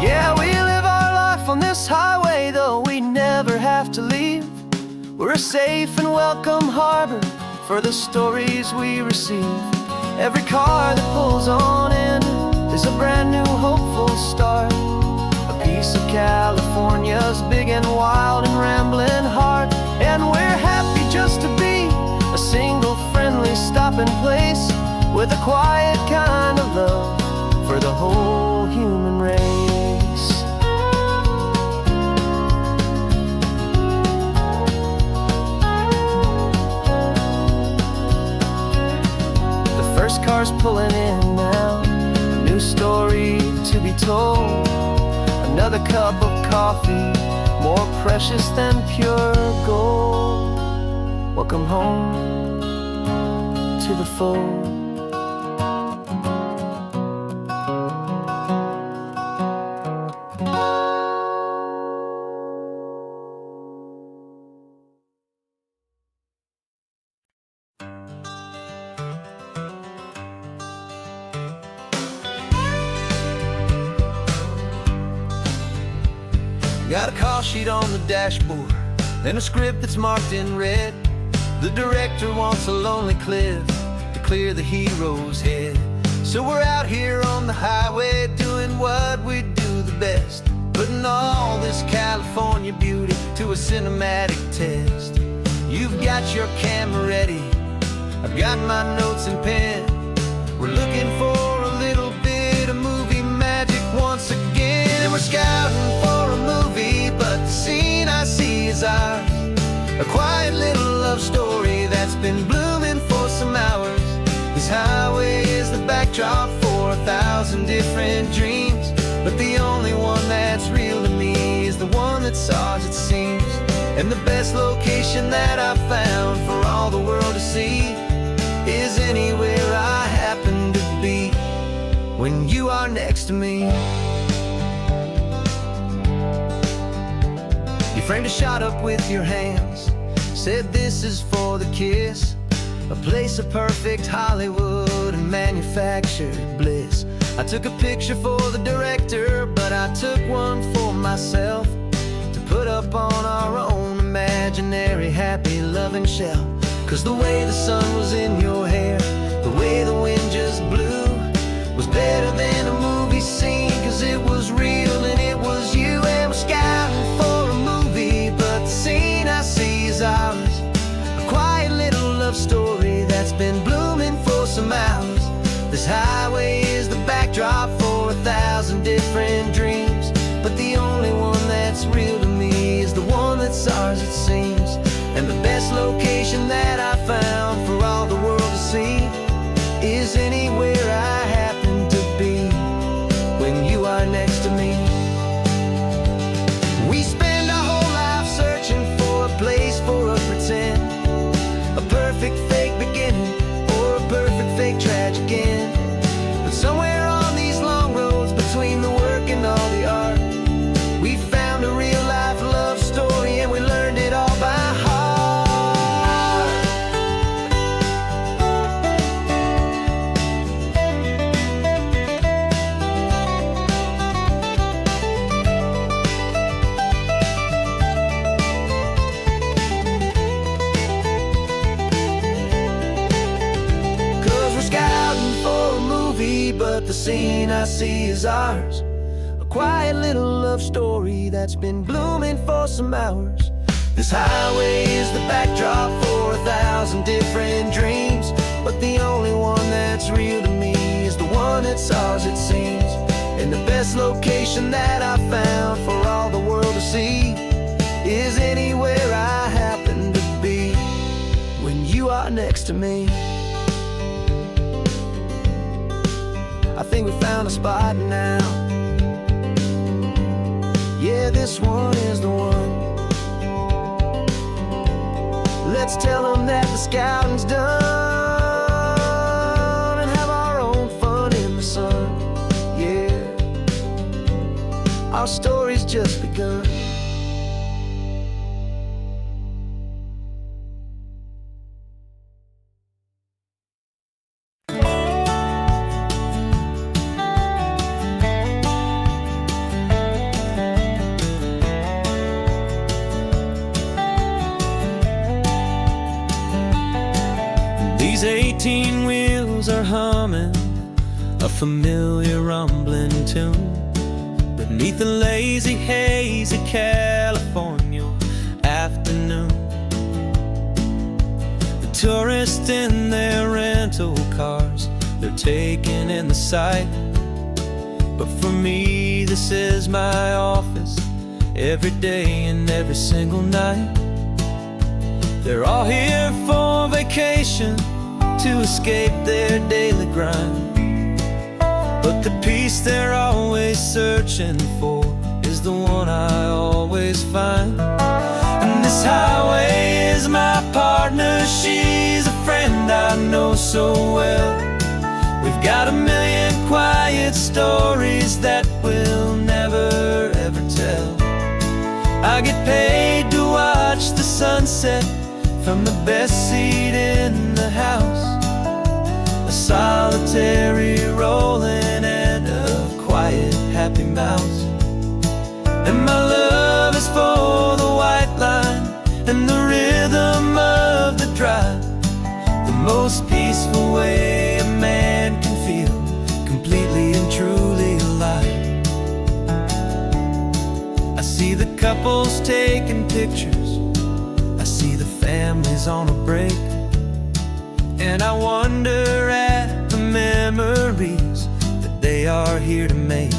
Yeah, we live our life on this highway, though we never have to leave. We're a safe and welcome harbor for the stories we receive. Every car that pulls on in is a brand new hopeful start, a piece of California's big and wild and rambling heart. And we're happy just to be a single friendly stopping place, with a quiet kind of love for the whole human race. cars pulling in now, a new story to be told. Another cup of coffee, more precious than pure gold. Welcome home to the fold. Got a call sheet on the dashboard and a script that's marked in red. The director wants a lonely cliff to clear the hero's head. So we're out here on the highway doing what we do the best, putting all this California beauty to a cinematic test. You've got your camera ready, I've got my notes and pen. We're looking for a little bit of movie magic once again. And we're scouting for a movie, but the scene I see is ours. A quiet little love story that's been blooming for some hours. This highway is the backdrop for 1,000 different dreams, but the only one that's real to me is the one that's ours, it seems. And the best location that I've found for all the world to see is anywhere I happen to be when you are next to me. You framed a shot up with your hands, said this is for the kiss, a place of perfect Hollywood and manufactured bliss. I took a picture for the director, but I took one for myself to put up on our own imaginary happy loving shelf. Cause the way the sun was in your hair, the way the wind just blew, was better than a movie scene, cause it was real and it was you. And we're scouting for a movie, but the scene I see is ours. A quiet little love story that's been blooming for some hours. This highway is the backdrop for 1,000 different dreams, but the only one that's real to me is the one that's ours, it seems. And the best location that I found for all the world to see is anywhere I happen to be when you are next to me. We spend our whole life searching for a place for a pretend, a perfect fake beginning or a perfect fake tragic end. But somewhere on these long roads between the work and all the art, we found a real life love story and we learned it all by heart. But the scene I see is ours. A quiet little love story that's been blooming for some hours. This highway is the backdrop for 1,000 different dreams, but the only one that's real to me is the one that's ours, it seems. And the best location that I found for all the world to see is anywhere I happen to be when you are next to me. I think we found a spot now. Yeah, this one is the one. Let's tell them that the scouting's done and have our own fun in the sun. Yeah, our story's just begun. These 18 wheels are humming a familiar rumbling tune beneath the lazy haze of California afternoon. The tourists in their rental cars, they're taking in the sight, but for me this is my office every day and every single night. They're all here for vacation, to escape their daily grind. But the peace they're always searching for is the one I always find. And this highway is my partner, she's a friend I know so well. We've got a million quiet stories that we'll never ever tell. I get paid to watch the sunset from the best seat in the house, a solitary rolling and a quiet happy mouse. And my love is for the white line and the rhythm of the drive, the most peaceful way a man can feel completely and truly alive. I see the couples taking pictures, I see the families on a break, and I wonder at the memories that they are here to make.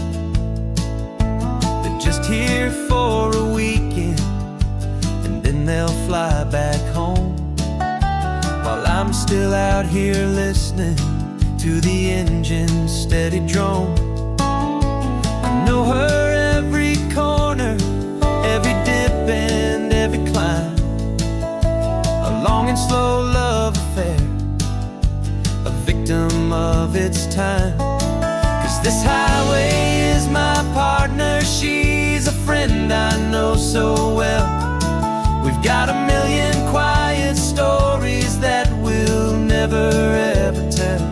They're just here for a weekend and then they'll fly back home, while I'm still out here listening to the engine's steady drone. I know her every corner, every dip and every climb, a long and slow love affair, a victim of its time. 'Cause this highway is my partner, she's a friend I know so well. We've got a million quiet stories that we'll never ever tell.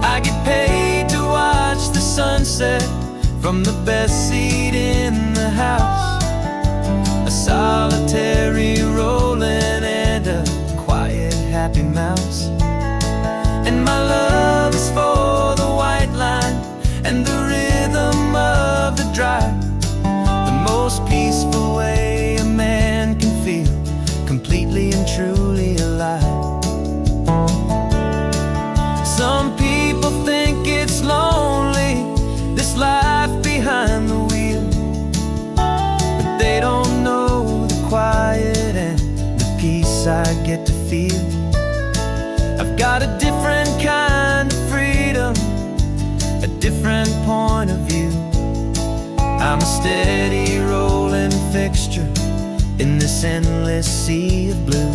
I get paid to watch the sunset from the best seat in the house, a solitary rolling and a quiet happy mouse. And my love is for the white line and the rhythm of the drive, the most peaceful way a man can feel completely and truly alive. Some people think it's lonely, this life behind the wheel, but they don't know the quiet and the peace I get to feel. I've got a different kind of freedom, a different point of view. I'm a steady rolling fixture in this endless sea of blue.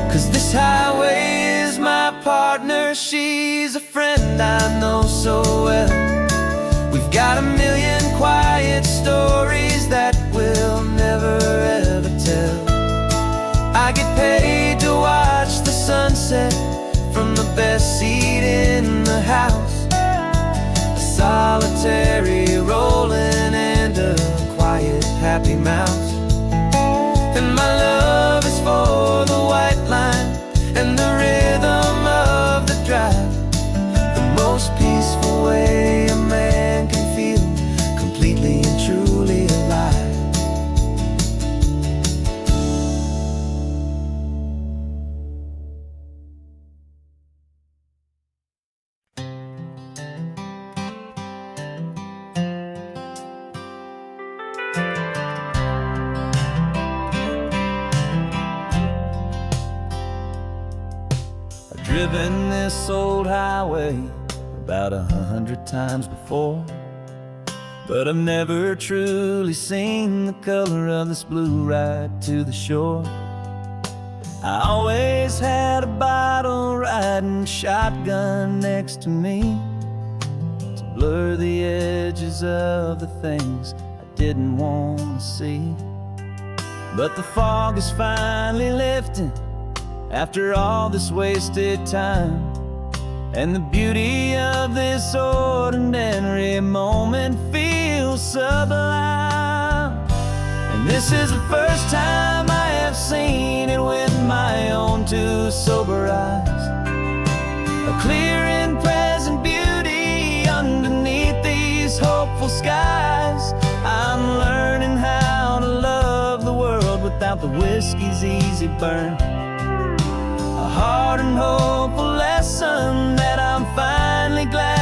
'Cause this highway is my partner, she's a friend I know so well. We've got a million quiet stories that we'll never ever tell. I get paid to watch the sunset from the best seat in the house, a solitary rolling and a quiet happy mouse. And my love is for the white line and the rhythm of the drive, the most peaceful way a man can feel completely and truly alive. Driven this old highway about 100 times before, but I've never truly seen the color of this blue right to the shore. I always had a bottle riding shotgun next to me to blur the edges of the things I didn't want to see. But the fog is finally lifting after all this wasted time, and the beauty of this ordinary moment feels sublime. And this is the first time I have seen it with my own two sober eyes, a clear and present beauty underneath these hopeful skies. I'm learning how to love the world without the whiskey's easy burn, a hard and hopeful lesson that I'm finally glad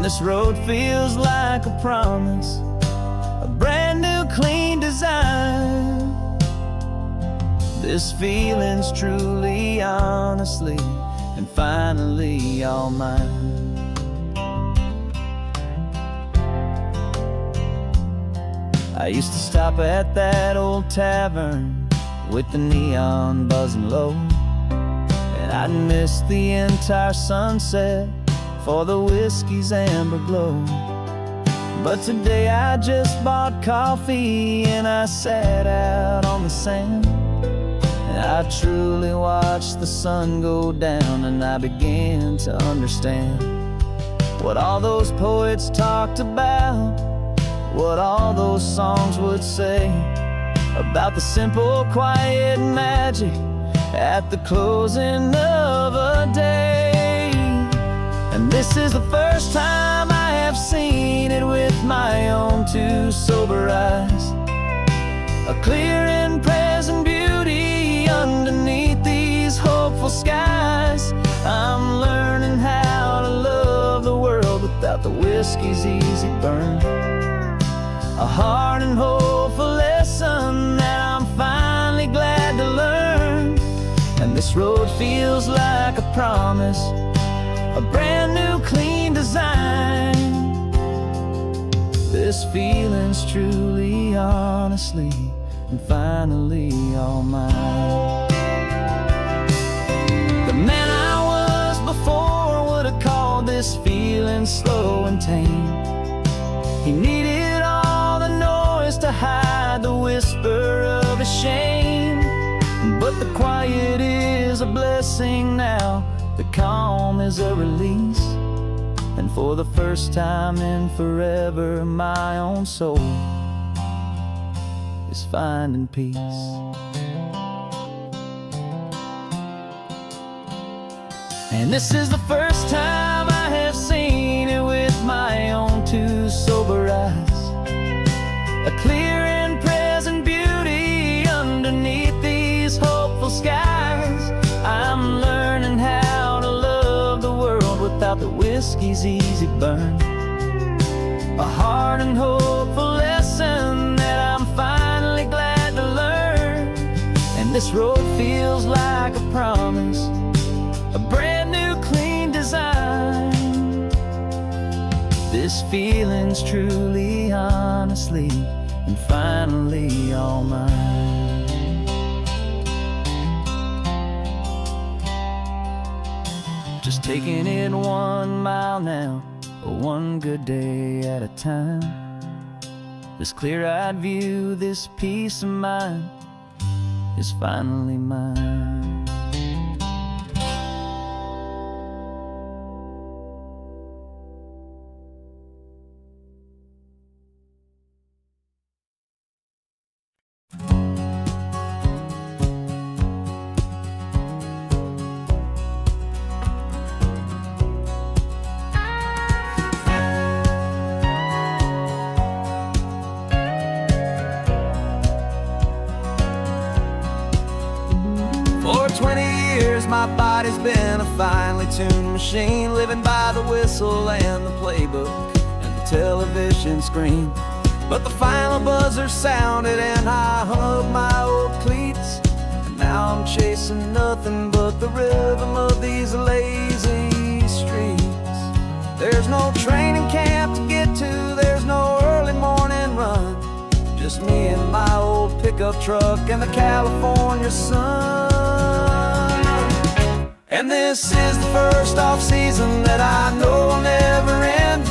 this road feels like a promise, a brand new clean design. This feeling's truly, honestly, and finally all mine. I used to stop at that old tavern with the neon buzzing low, and I'd miss the entire sunset for the whiskey's amber glow. But today I just bought coffee and I sat out on the sand, and I truly watched the sun go down, and I began to understand what all those poets talked about, what all those songs would say about the simple, quiet magic at the closing of a day. And this is the first time I have seen it with my own two sober eyes, a clear and present beauty underneath these hopeful skies. I'm learning how to love the world without the whiskey's easy burn, a hard and hopeful lesson that I'm finally glad to learn. And this road feels like a promise, a brand new clean design. This feeling's truly, honestly, and finally all mine. The man I was before would have called this feeling slow and tame. He needed all the noise to hide the whisper of his shame. But the quiet is a blessing now, the calm is a release, and for the first time in forever my own soul is finding peace. And this is the first time I have seen it with my own two sober eyes, a clear and present beauty underneath these hopeful skies. I'm learning how to love the world without the whiskey's easy burn, a hard and hopeful lesson that I'm finally glad to learn. And this road feels like a promise, a brand new clean design. This feeling's truly, honestly, and finally all mine. Just taking it 1 mile now, one good day at a time. This clear-eyed view, this peace of mind is finally mine. For 20 years my body's been a finely tuned machine, living by the whistle and the playbook and the television screen. But the final buzzer sounded and I hung up my old cleats, and now I'm chasing nothing but the rhythm of these lazy streets. There's no training camp to get to, there's no early morning run, just me and my old pickup truck and the California sun. And this is the first off-season that I know will never end,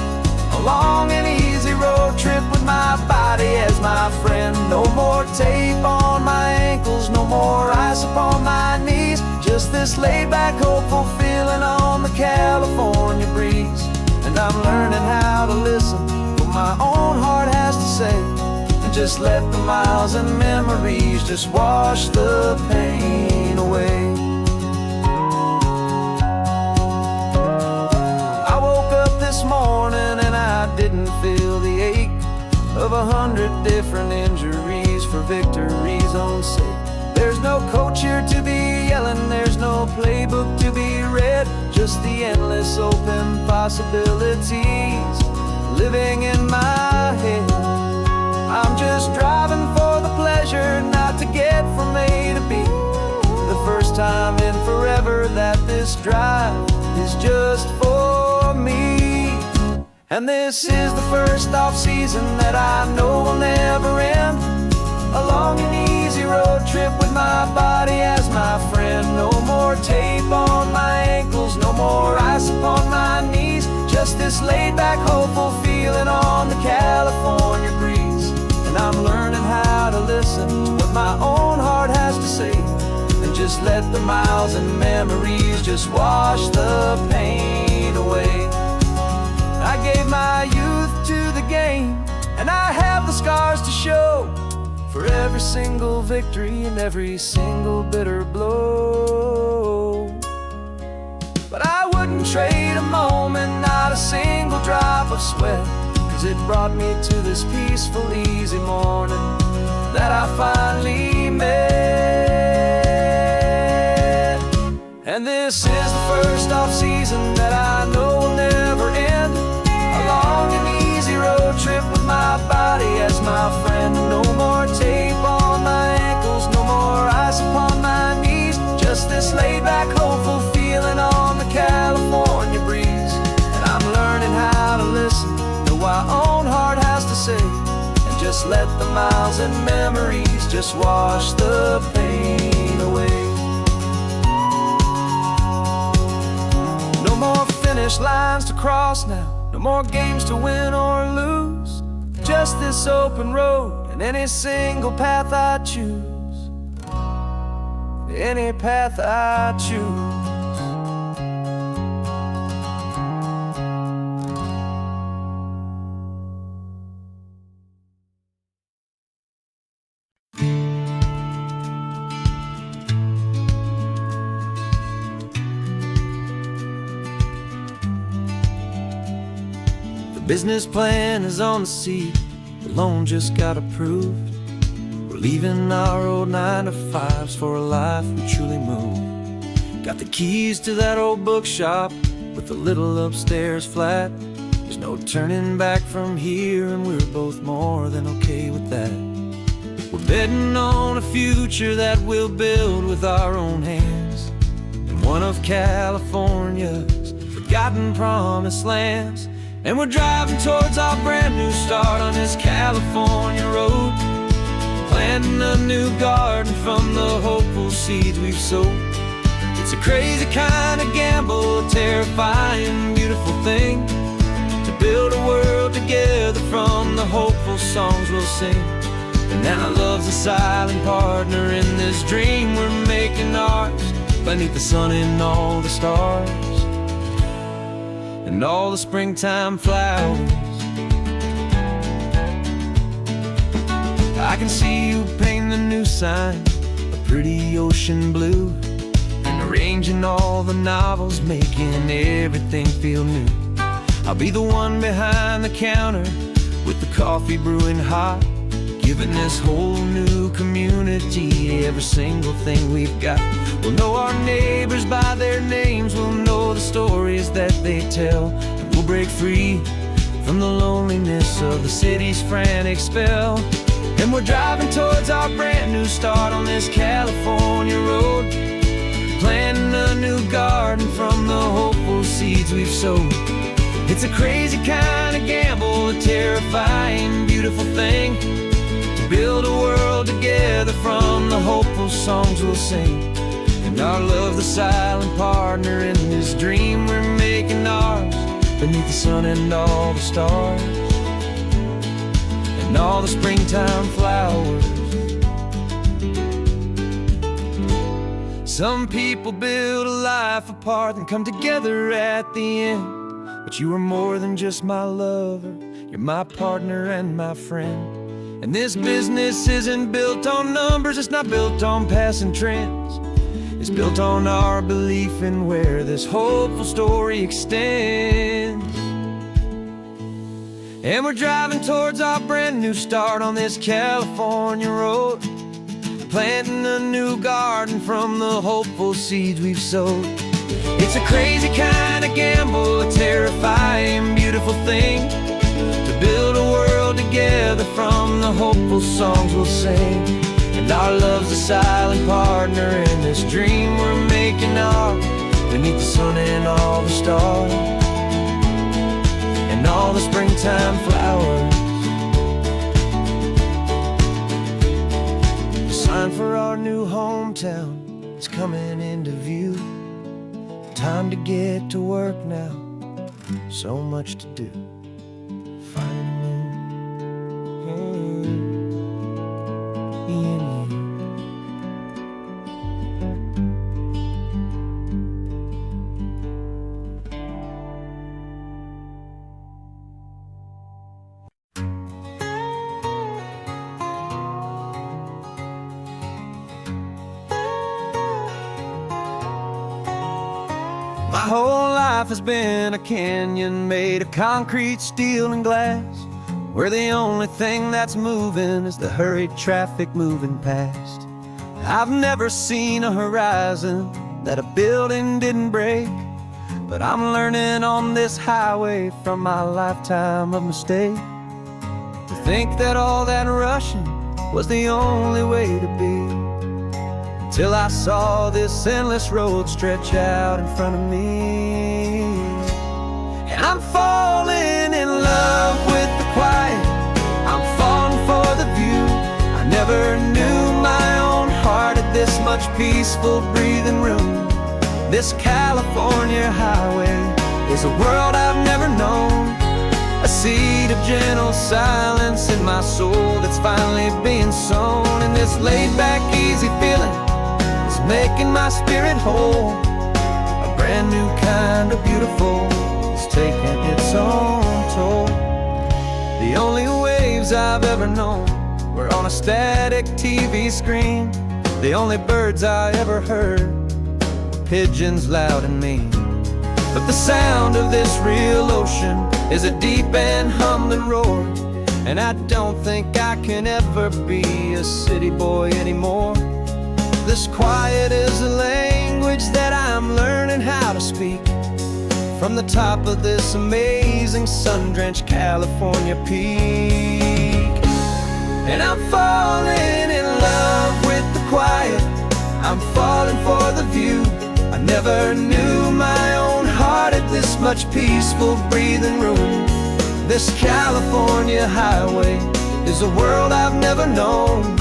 a long and easy road trip with my body as my friend. No more tape on my ankles, no more ice upon my knees, just this laid-back, hopeful feeling on the California breeze. And I'm learning how to listen what my own heart has to say, and just let the miles and memories just wash the pain away. I woke up this morning and I didn't feel the ache of 100 different injuries for victory's own sake. There's no coach here to be yelling, there's no playbook to be read, just just the endless open possibilities living in my head. I'm just driving for the pleasure, not to get from A to B. The first time in forever that this drive is just for me. And this is the first off-season that I know will never end. A long and easy road trip with my body as my friend. No more tape on my ankles, no more ice upon my knees. Just this laid-back, hopeful feeling on the California breeze. And I'm learning how to listen to what my own heart has to say, and just let the miles and memories just wash the pain away. I gave my youth to the game, and I have the scars to show for every single victory and every single bitter blow. But I wouldn't trade a moment, not a single drop of sweat, 'cause it brought me to this peaceful, easy morning that I finally met. And this is the first off-season that I know will never end. A long and easy road trip with my body as my friend. No more tape on my ankles, no more ice upon my knees. Just this laid-back, hopeful feeling on the California breeze. And I'm learning how to listen to what my own heart has to say, and just let the miles and memories just wash the pain away. No more finish lines to cross now, no more games to win or lose. Just this open road and any single path I choose. Any path I choose. The business plan is on the seat, the loan just got approved. We're leaving our old 9-to-5s for a life we truly move. Got the keys to that old bookshop with the little upstairs flat. There's no turning back from here, and we're both more than okay with that. We're betting on a future that we'll build with our own hands, in one of California's forgotten promised lands. And we're driving towards our brand new start on this California road, planting a new garden from the hopeful seeds we've sowed. It's a crazy kind of gamble, a terrifying, beautiful thing, to build a world together from the hopeful songs we'll sing. And now love's a silent partner in this dream we're making ours, beneath the sun and all the stars and all the springtime flowers. I can see you painting a new sign, a pretty ocean blue, and arranging all the novels, making everything feel new. I'll be the one behind the counter with the coffee brewing hot, giving this whole new community every single thing we've got. We'll know our neighbors by their names, we'll know the stories that they tell, and we'll break free from the loneliness of the city's frantic spell. And we're driving towards our brand new start on this California road, planting a new garden from the hopeful seeds we've sowed. It's a crazy kind of gamble, a terrifying, beautiful thing, to build a world together from the hopeful songs we'll sing. And our love, the silent partner in this dream we're making ours, beneath the sun and all the stars and all the springtime flowers. Some people build a life apart and come together at the end, but you are more than just my lover, you're my partner and my friend. And this business isn't built on numbers, it's not built on passing trends. It's built on our belief in where this hopeful story extends. And we're driving towards our brand new start on this California road, planting a new garden from the hopeful seeds we've sowed. It's a crazy kind of gamble, a terrifying, beautiful thing, to build a world together from the hopeful songs we'll sing. And our love's a silent partner in this dream we're making ours, beneath the sun and all the stars, and all the springtime flowers. The sign for our new hometown is coming into view. Time to get to work now, so much to do. Finding in you. My whole life has been a canyon made of concrete, steel, and glass, where the only thing that's moving is the hurried traffic moving past. I've never seen a horizon that a building didn't break, but I'm learning on this highway from my lifetime of mistakes, to think that all that rushing was the only way to be. Till I saw this endless road stretch out in front of me. And I'm falling in love with the quiet, I'm falling for the view. I never knew my own heart had this much peaceful breathing room. This California highway is a world I've never known, a seed of gentle silence in my soul that's finally being sown. And this laid-back, easy feeling making my spirit whole, a brand new kind of beautiful is taking its own toll. The only waves I've ever known were on a static TV screen. The only birds I ever heard were pigeons loud and mean. But the sound of this real ocean is a deep and humbling roar, and I don't think I can ever be a city boy anymore. This quiet is a language that I'm learning how to speak, from the top of this amazing sun-drenched California peak. And I'm falling in love with the quiet, I'm falling for the view. I never knew my own heart had this much peaceful breathing room. This California highway is a world I've never known,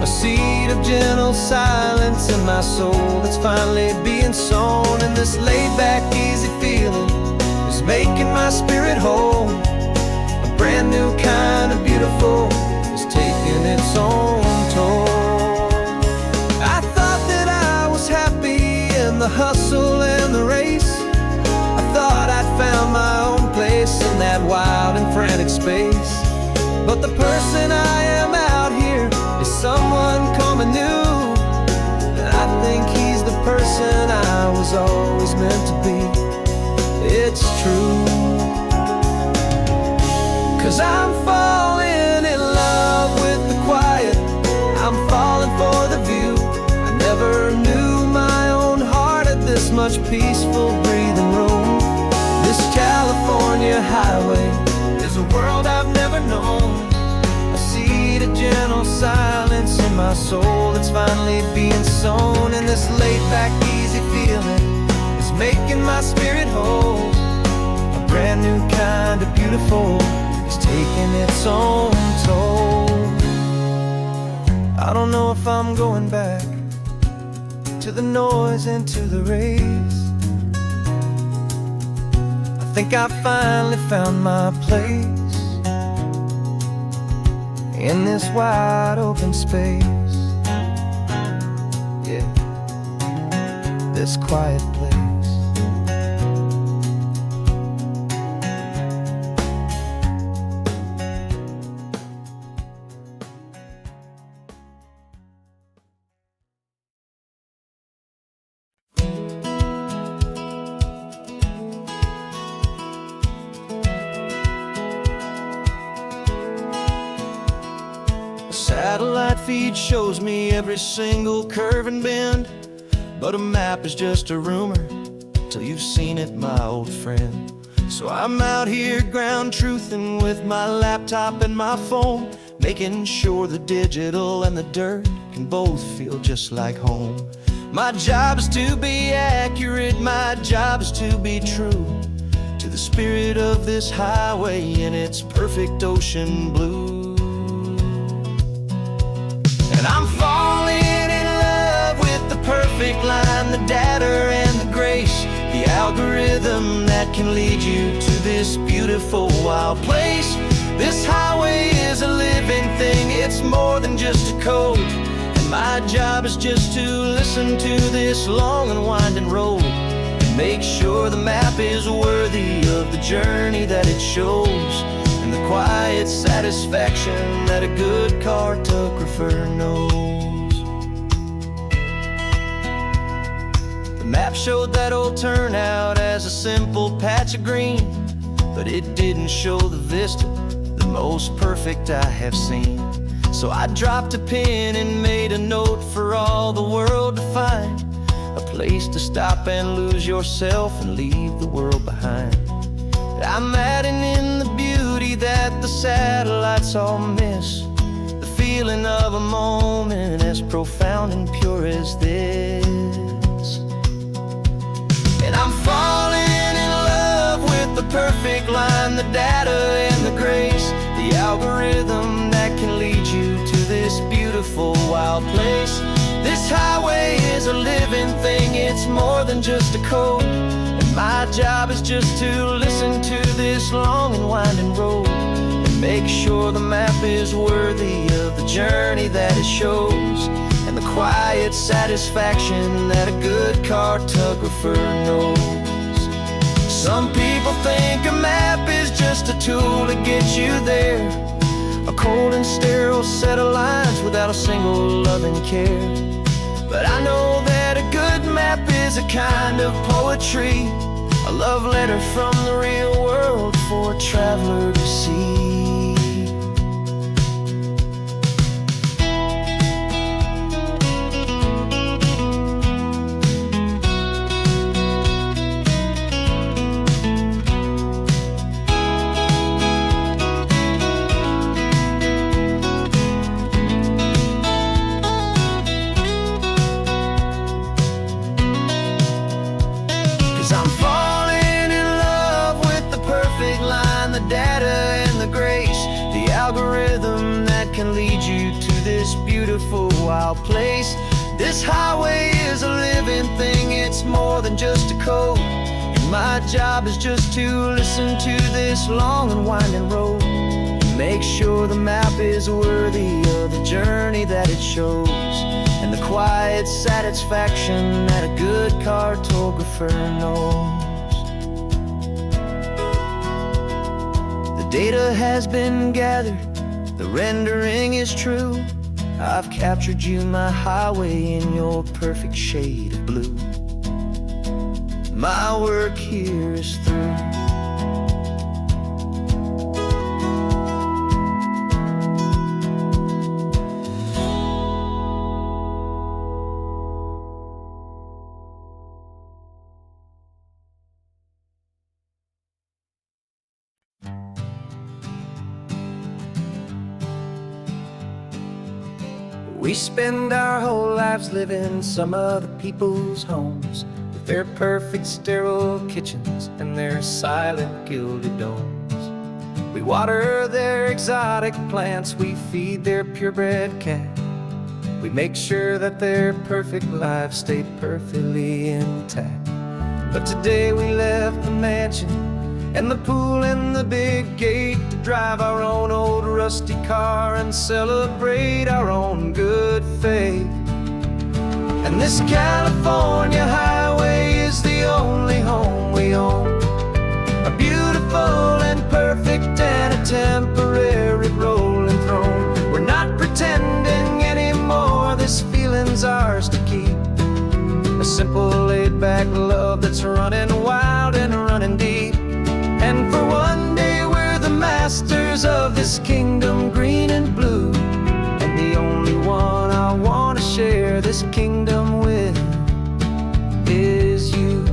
a seed of gentle silence in my soul that's finally being sown. And this laid-back, easy feeling is making my spirit whole, a brand new kind of beautiful is taking its own toll. I thought that I was happy in the hustle and the race, I thought I'd found my own place in that wild and frantic space. But the person I am out here is someone coming new, and I think he's the person I was always meant to be. It's true, 'cause I'm falling in love with the quiet, I'm falling for the view. I never knew my own heart had this much peaceful breathing room. This California highway is a world I've never known, a seed of gentle silence in my soul that's finally being sown. And this laid-back, easy feeling is making my spirit whole, a brand new kind of beautiful is taking its own toll. I don't know if I'm going back to the noise and to the race. I think I finally found my place in this wide open space, yeah, this quiet place. Satellite feed shows me every single curve and bend, but a map is just a rumor till you've seen it, my old friend. So I'm out here ground truthin' with my laptop and my phone, making sure the digital and the dirt can both feel just like home. My job is to be accurate, my job is to be true to the spirit of this highway in its perfect ocean blue. And I'm falling in love with the perfect line, the data and the grace, the algorithm that can lead you to this beautiful wild place. This highway is a living thing, it's more than just a code. And my job is just to listen to this long and winding road and make sure the map is worthy of the journey that it shows, and the quiet satisfaction that a good cartographer knows. The map showed that old turnout as a simple patch of green, but it didn't show the vista, the most perfect I have seen. So I dropped a pin and made a note for all the world to find, a place to stop and lose yourself and leave the world behind. I'm adding in the beauty that the satellites all miss, the feeling of a moment as profound and pure as this. And I'm falling in love with the perfect line, the data and the grace, the algorithm that can lead you to this beautiful wild place. This highway is a living thing, it's more than just a code. And my job is just to listen to this long and winding road and make sure the map is worthy of the journey that it shows, and the quiet satisfaction that a good cartographer knows. Some people think a map is just a tool to get you there, a cold and sterile set of lines without a single loving care. But I know that a good map is a kind of poetry, a love letter from the real world for a traveler to see. I'm falling in love with the perfect line, the data and the grace, the algorithm that can lead you to this beautiful wild place. This highway is a living thing, it's more than just a code. And my job is just to listen to this long and winding road and make sure the map is worthy of the journey that it shows, and the quiet satisfaction that a good cartographer knows. The data has been gathered, the rendering is true. I've captured you, my highway, in your perfect shade of blue. My work here is through. We spend our whole lives living some other people's homes, with their perfect sterile kitchens and their silent gilded domes. We water their exotic plants, we feed their purebred cat. We make sure that their perfect lives stay perfectly intact. But today we left the mansion and the pool and the big gate to drive our own old rusty car and celebrate our own good faith. And this California highway is the only home we own, a beautiful and perfect and a temporary rolling throne. We're not pretending anymore, this feeling's ours to keep, a simple laid-back love that's running wild and running deep. And for one day we're the masters of this kingdom green and blue, and the only one I want to share this kingdom with is you.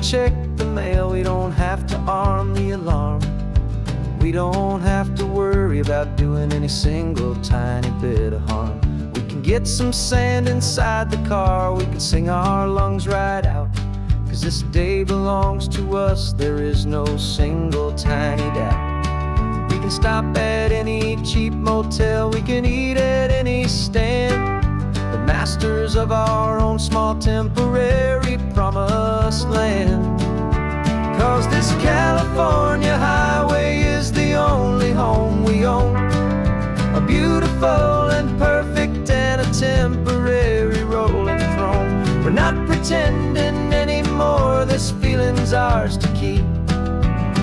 check the mail, we don't have to arm the alarm. We don't have to worry about doing any single tiny bit of harm. We can get some sand inside the car, we can sing our lungs right out. 'Cause this day belongs to us, there is no single tiny doubt. We can stop at any cheap motel, we can eat at any stand. The masters of our own small temporary promised land. 'Cause this California highway is the only home we own. A beautiful and perfect and a temporary rolling throne. We're not pretending anymore, this feeling's ours to keep.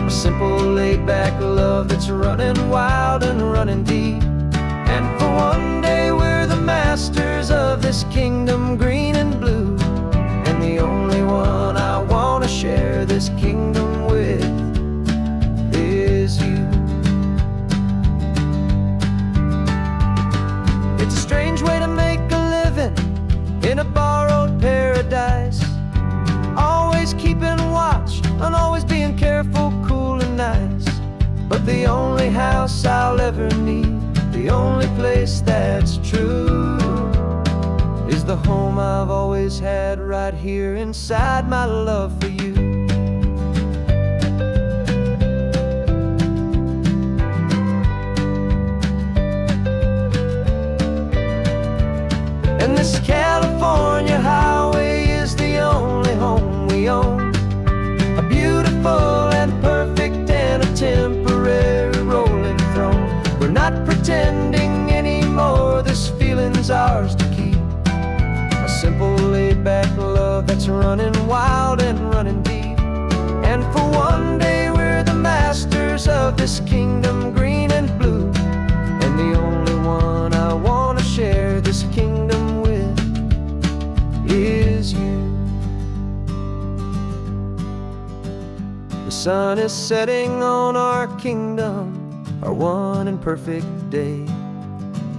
A simple laid-back love that's running wild and running deep. And for one day we're the masters of this kingdom green and blue. And the only one I want to share this kingdom with is you. It's a strange way to make a living in a borrowed paradise. Always keeping watch and always being careful, cool and nice. But the only house I'll ever need, the only place that's true, is the home I've always had right here inside my love for you. And this California highway is the only home we own. A beautiful and perfect and a temporary rolling throne. We're not pretending anymore, this feeling's ours to keep. A simple laid-back love that's running wild and running deep. And for one day we're the masters of this kingdom green and blue. And the only one I want to share this kingdom with is you. The sun is setting on our kingdom, our one and perfect day.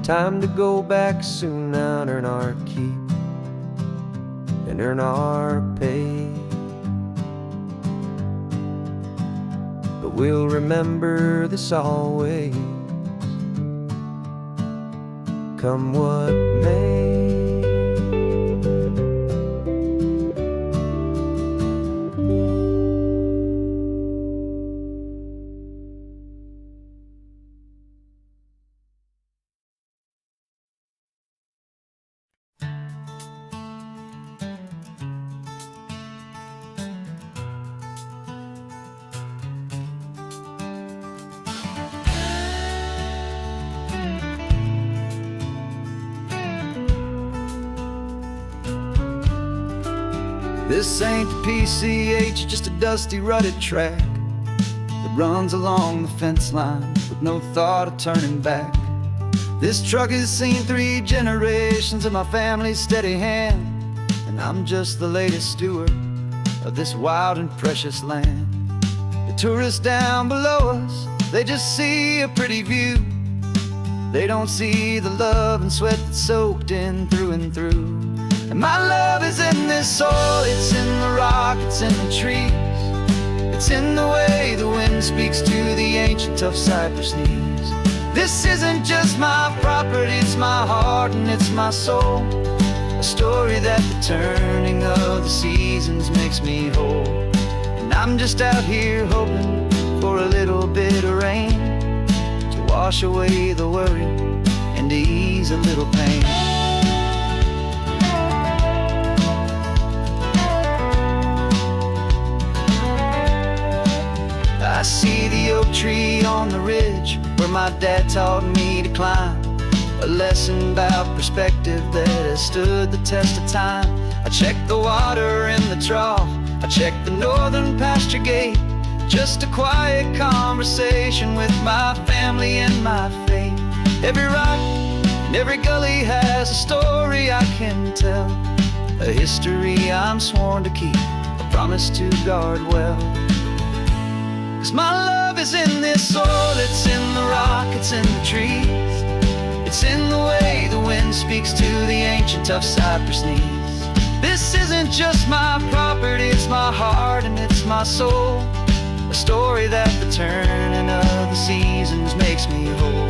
Time to go back soon now and earn our keep and earn our pay. But we'll remember this always, come what may. This ain't the PCH, just a dusty, rutted track that runs along the fence line with no thought of turning back. This truck has seen 3 generations of my family's steady hand, and I'm just the latest steward of this wild and precious land. The tourists down below us, they just see a pretty view. They don't see the love and sweat that's soaked in through and through. And my love is in this soil, it's in the rock, it's in the trees. It's in the way the wind speaks to the ancient tough cypress knees. This isn't just my property, it's my heart and it's my soul. A story that the turning of the seasons makes me whole. And I'm just out here hoping for a little bit of rain to wash away the worry and to ease a little pain. I see the oak tree on the ridge where my dad taught me to climb. A lesson about perspective that has stood the test of time. I check the water in the trough, I check the northern pasture gate. Just a quiet conversation with my family and my faith. Every rock and every gully has a story I can tell. A history I'm sworn to keep, a promise to guard well. 'Cause my love is in this soil, it's in the rock, it's in the trees. It's in the way the wind speaks to the ancient tough cypress knees. This isn't just my property, it's my heart and it's my soul. A story that the turning of the seasons makes me whole.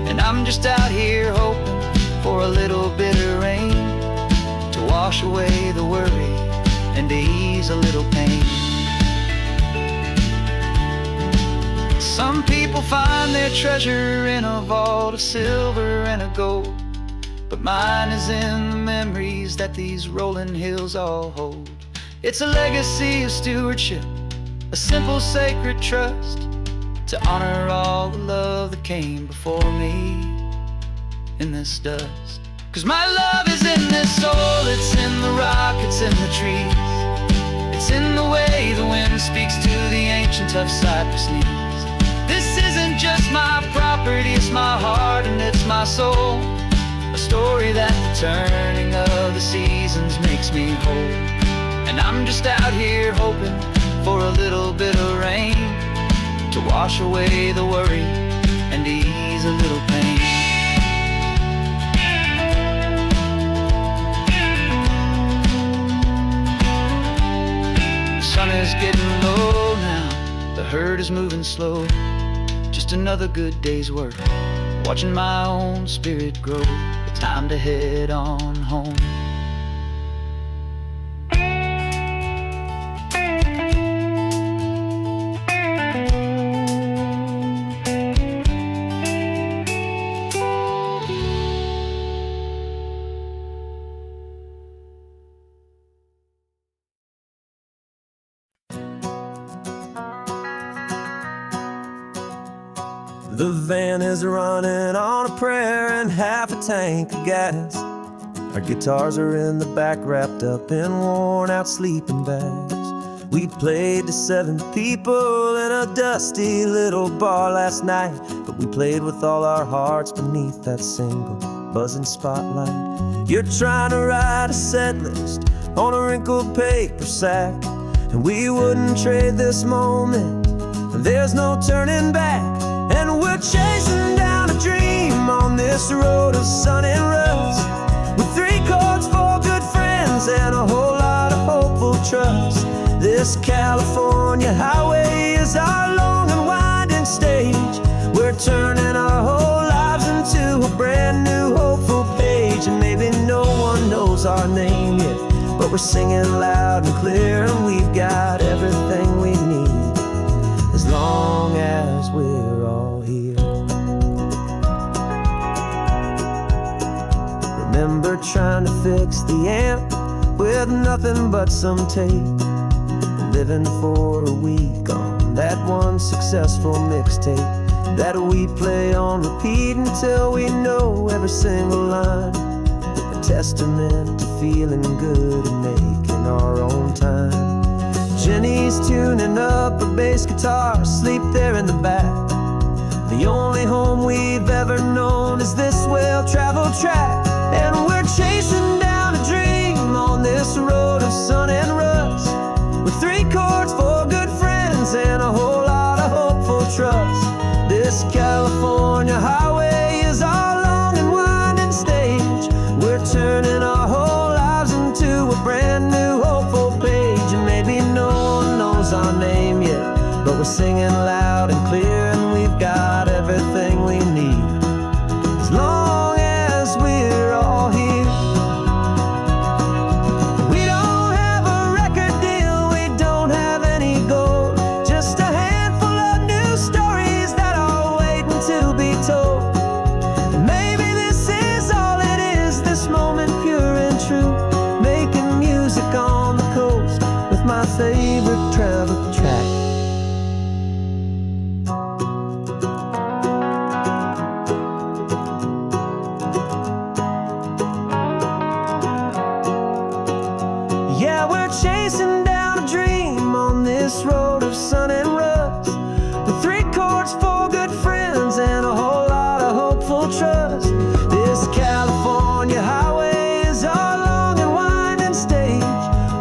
And I'm just out here hoping for a little bit of rain to wash away the worry and to ease a little pain. Some people find their treasure in a vault of silver and of gold, but mine is in the memories that these rolling hills all hold. It's a legacy of stewardship, a simple sacred trust, to honor all the love that came before me in this dust. 'Cause my love is in this soul, it's in the rock, it's in the trees. It's in the way the wind speaks to the ancient tough cypress knees. This isn't just my property, it's my heart and it's my soul. A story that the turning of the seasons makes me whole. And I'm just out here hoping for a little bit of rain to wash away the worry and ease a little pain. The sun is getting low now, the herd is moving slow. Just another good day's work, watching my own spirit grow. Time to head on home. The van is running on a prayer and half a tank of gas. Our guitars are in the back, wrapped up in worn out sleeping bags. We played to 7 people in a dusty little bar last night, but we played with all our hearts beneath that single buzzing spotlight. You're trying to write a set list on a wrinkled paper sack, and we wouldn't trade this moment. There's no turning back. And we're chasing down a dream on this road of sun and rust, with 3 chords for good friends and a whole lot of hopeful trust. This California highway is our long and winding stage. We're turning our whole lives into a brand new hopeful page. And maybe no one knows our name yet, but we're singing loud and clear, and we've got everything we need as long as we're all here. Remember trying to fix the amp with nothing but some tape, living for a week on that one successful mixtape that we play on repeat until we know every single line. A testament to feeling good and making our own time. Jenny's tuning up her bass guitar, asleep there in the back. The only home we've ever known is this well-traveled track. And we're chasing down a dream on this road of sun and rust, with 3 chords for good friends and a whole lot of hopeful trust. This California highway is our long and winding stage. We're turning our whole lives into a brand new hopeful page. And maybe no one knows our name yet, but we're singing loud and clear, and we've got everything we need as long as we're all here. We don't have a record deal, we don't have any gold, just a handful of new stories that are waiting to be told. And maybe this is all it is, this moment pure and true, making music on the coast with my favorite travel track. Yeah, we're chasing down a dream on this road of sun and rust, with 3 chords for good friends and a whole lot of hopeful trust. This California highway is our long and winding stage.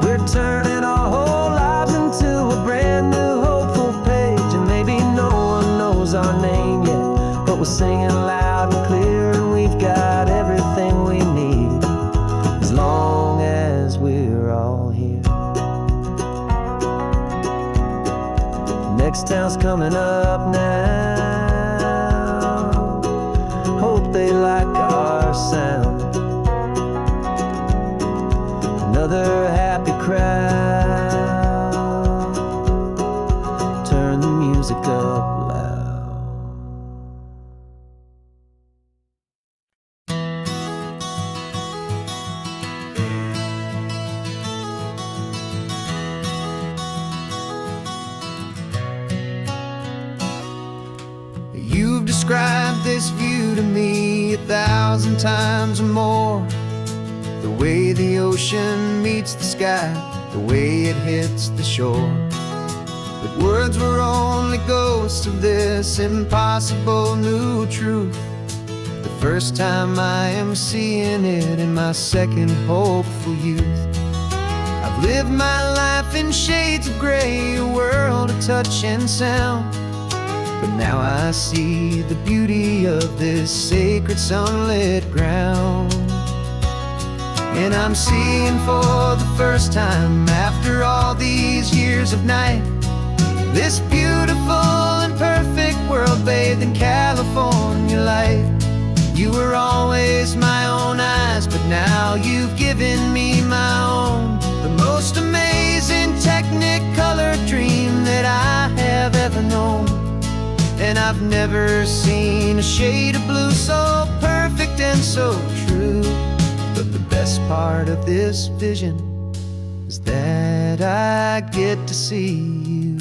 We're turning our whole lives into a brand new hopeful page. And maybe no one knows our name yet, but we're singing loud and clear, and we've got everything we need as long as we're next town's coming up now. Hope they like our sound. Another happy crowd. Turn the music up loud. You've described this view to me 1,000 times or more. The way the ocean meets the sky, the way it hits the shore. But words were only ghosts of this impossible new truth. The first time I am seeing it in my second hopeful youth. I've lived my life in shades of gray, a world of touch and sound. But now I see the beauty of this sacred sunlit ground. And I'm seeing for the first time, after all these years of night, this beautiful and perfect world bathed in California light. You were always my own eyes, but now you've given me my own. The most amazing Technicolor dream that I have ever known. And I've never seen a shade of blue so perfect and so true. But the best part of this vision is that I get to see you.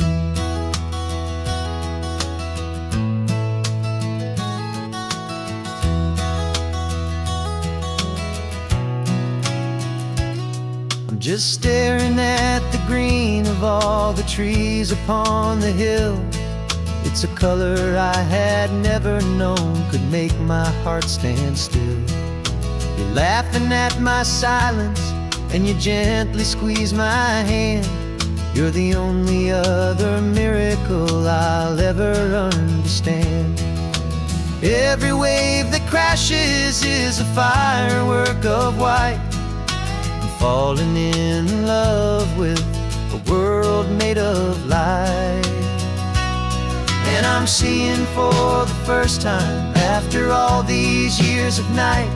I'm just staring at the green of all the trees upon the hill. It's a color I had never known could make my heart stand still. You're laughing at my silence, and you gently squeeze my hand. You're the only other miracle I'll ever understand. Every wave that crashes is a firework of white. I'm falling in love with a world made of light. And I'm seeing for the first time, after all these years of night,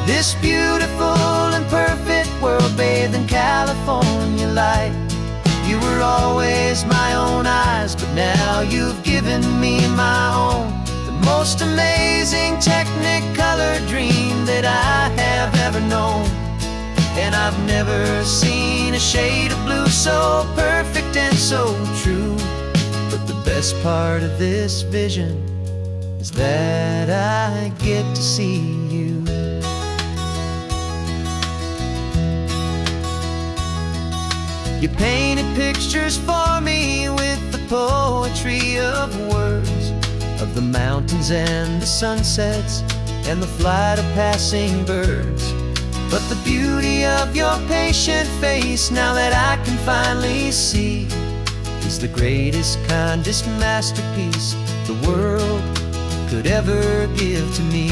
this beautiful and perfect world bathed in California light. You were always my own eyes, but now you've given me my own. The most amazing Technicolor dream that I have ever known. And I've never seen a shade of blue so perfect and so true. But the best part of this vision is that I get to see you. You painted pictures for me with the poetry of words, of the mountains and the sunsets and the flight of passing birds. But the beauty of your patient face, now that I can finally see, is the greatest, kindest masterpiece the world could ever give to me.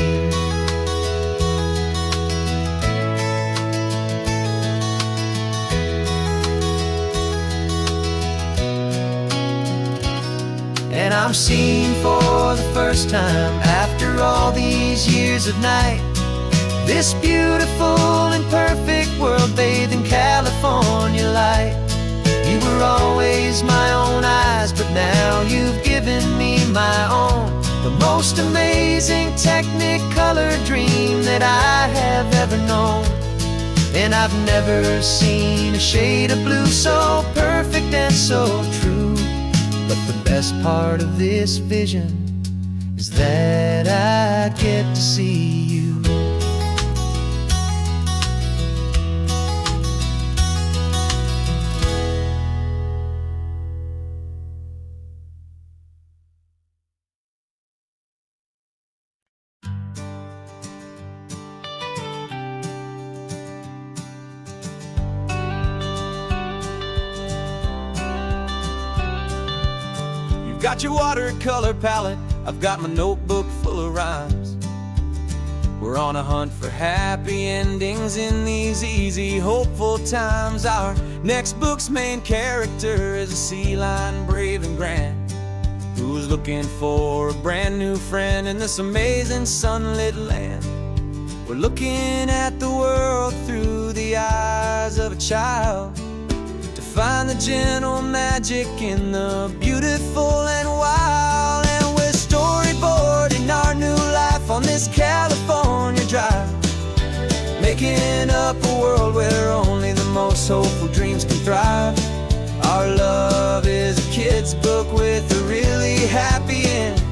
And I'm seeing for the first time, after all these years of night, this beautiful and perfect world bathed in California light. You were always my own eyes, but now you've given me my own. The most amazing Technicolor dream that I have ever known. And I've never seen a shade of blue so perfect and so true. But the best part of this vision is that I get to see you. Got your watercolor palette, I've got my notebook full of rhymes. We're on a hunt for happy endings in these easy, hopeful times. Our next book's main character is a sea lion, brave and grand. who's looking for a brand new friend in this amazing sunlit land. We're looking at the world through the eyes of a child, to find the gentle magic in the beautiful and wild. And we're storyboarding our new life on this California drive, making up a world where only the most hopeful dreams can thrive. Our love is a kid's book with a really happy end,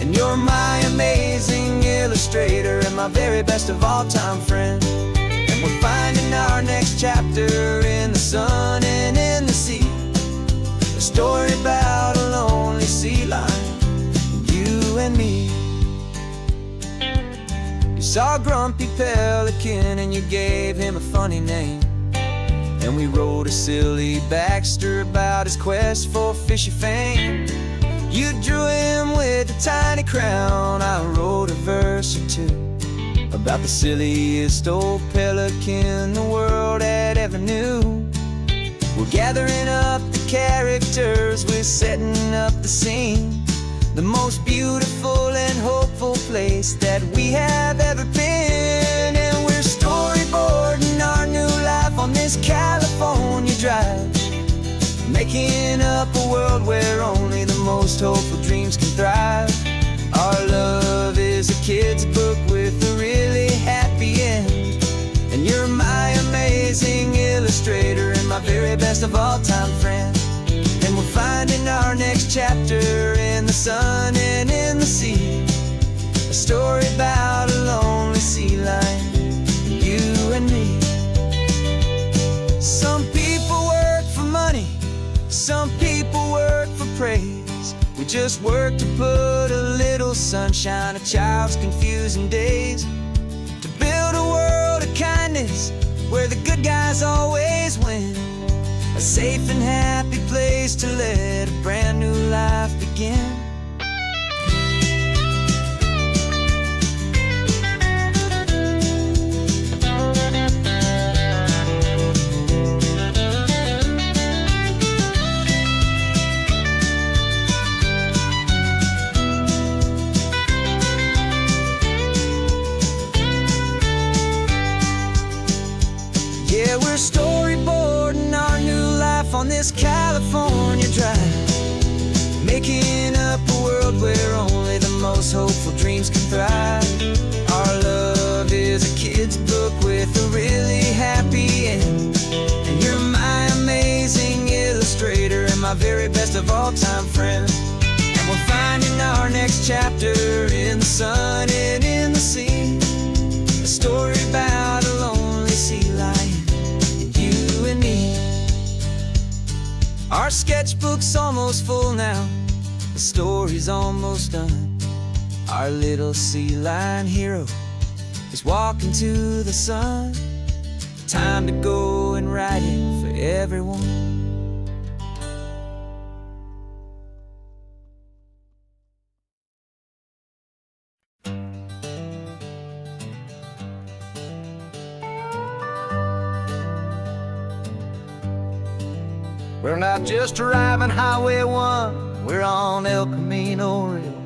and you're my amazing illustrator and my very best of all-time friend. And we're finding our next chapter in the sun and in the sea, a story about a lonely sea lion, you and me. You saw a grumpy pelican and you gave him a funny name, and we wrote a silly Baxter about his quest for fishy fame. You drew him with a tiny crown, I wrote a verse or two about the silliest old pelican the world had ever knew. We're gathering up the characters, we're setting up the scene, the most beautiful and hopeful place that we have ever been. And we're storyboarding our new life on this California drive, making up a world where only the most hopeful dreams can thrive. Our love is a kid's book with a really happy end, and you're my amazing illustrator and my very best of all-time friend. And we're finding our next chapter in the sun and in the sea, a story about a lonely sea lion, you and me. Some people work for money, some people work for praise. We just work to put a little sunshine in a child's confusing days, to build a world of kindness where the good guys always win, a safe and happy place to let a brand new life begin. Yeah, we're storyboarding our new life on this California drive, making up a world where only the most hopeful dreams can thrive. Our love is a kid's book with a really happy end, and you're my amazing illustrator and my very best of all-time friend. And we're finding our next chapter in the sun and in the sea, a story about a lonely sea lion, you and me. Our sketchbook's almost full now, the story's almost done. Our little sea lion hero is walking to the sun. Time to go and write it for everyone. We're not just driving Highway 1, we're on El Camino Real,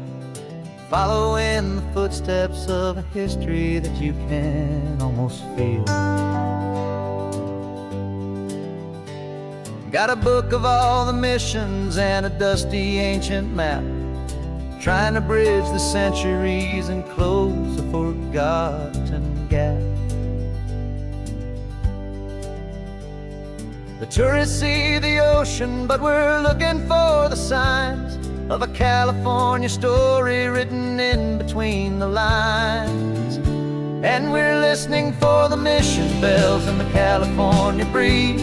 following the footsteps of a history that you can almost feel. Got a book of all the missions and a dusty ancient map, trying to bridge the centuries and close a forgotten gap. The tourists see the ocean, but we're looking for the signs of a California story written in between the lines. And we're listening for the mission bells in the California breeze,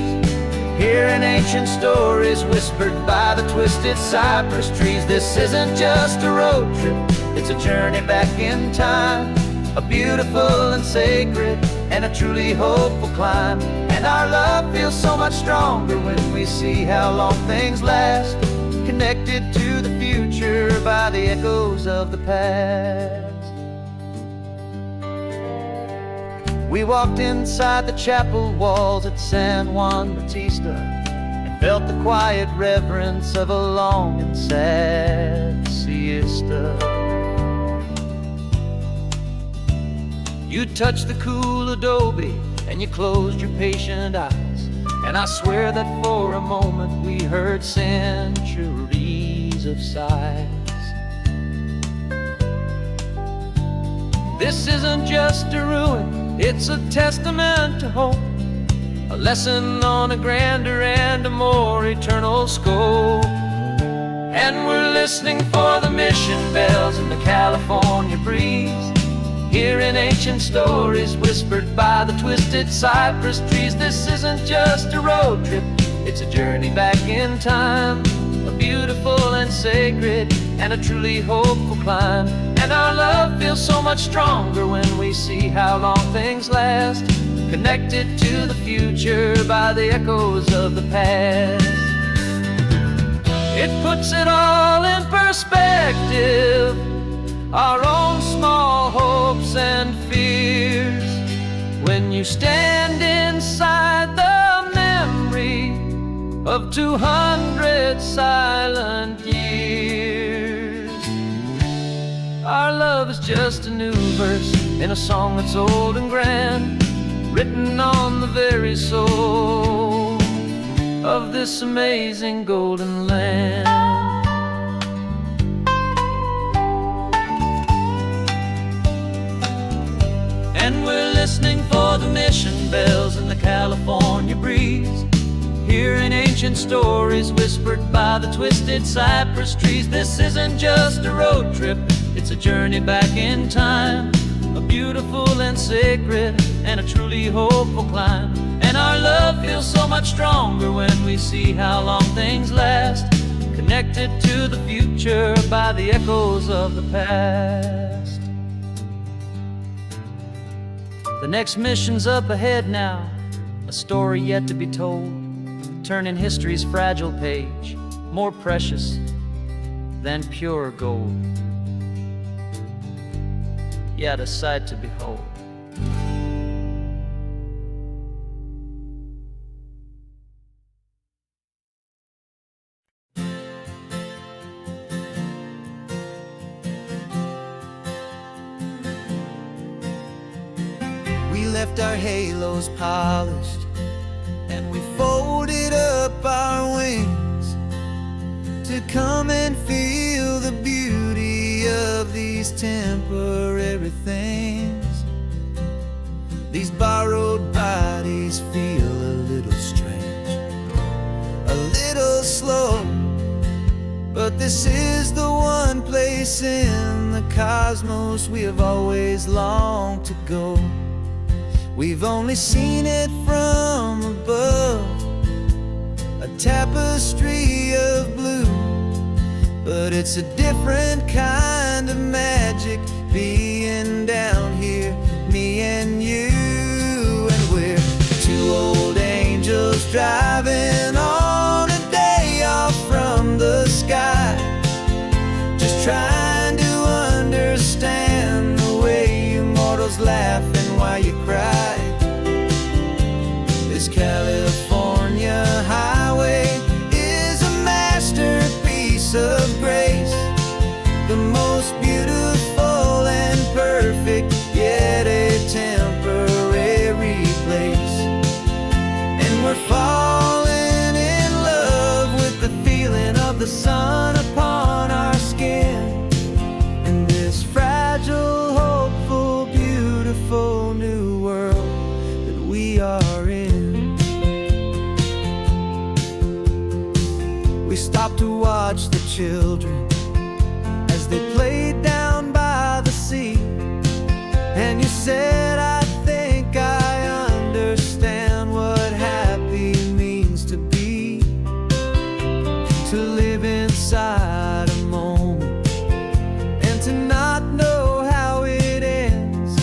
hearing ancient stories whispered by the twisted cypress trees. This isn't just a road trip, it's a journey back in time, a beautiful and sacred and a truly hopeful climb. And our love feels so much stronger when we see how long things last, connected to the future by the echoes of the past. We walked inside the chapel walls at San Juan Bautista and felt the quiet reverence of a long and sad siesta. You touched the cool adobe and you closed your patient eyes, and I swear that for a moment we heard centuries of sighs. This isn't just a ruin, it's a testament to hope, a lesson on a grander and a more eternal scope. And we're listening for the mission bells in the California breeze, hearing ancient stories whispered by the twisted cypress trees. This isn't just a road trip, it's a journey back in time, a beautiful and sacred and a truly hopeful climb. And our love feels so much stronger when we see how long things last, connected to the future by the echoes of the past. It puts it all in perspective, our own small hopes and fears, when you stand inside the memory of 200 silent years. Our love is just a new verse in a song that's old and grand, written on the very soul of this amazing golden land. And we're listening for the mission bells in the California breeze, hearing ancient stories whispered by the twisted cypress trees. This isn't just a road trip, it's a journey back in time, a beautiful and sacred and a truly hopeful climb. And our love feels so much stronger when we see how long things last, connected to the future by the echoes of the past. The next mission's up ahead now, a story yet to be told, turning history's fragile page, more precious than pure gold. Yet a sight to behold. We left our halos polished and we folded up our wings to come and feel the beauty of these temporary things. These borrowed bodies feel a little strange, a little slow, but this is the one place in the cosmos we have always longed to go. We've only seen it from above, a tapestry of blue, but it's a different kind of magic being down here, me and you. And we're two old angels driving on a day off from the sky, just trying to understand the way you mortals laugh and why you cry. This California highway is a masterpiece of grace, the most beautiful and perfect, yet a temporary place. And we're falling in love with the feeling of the sun upon our skin, and this fragile, hopeful, beautiful new world that we are in. We stopped to watch the children as they played down by the sea, and you said, I think I understand what happy means to be, to live inside a moment and to not know how it ends,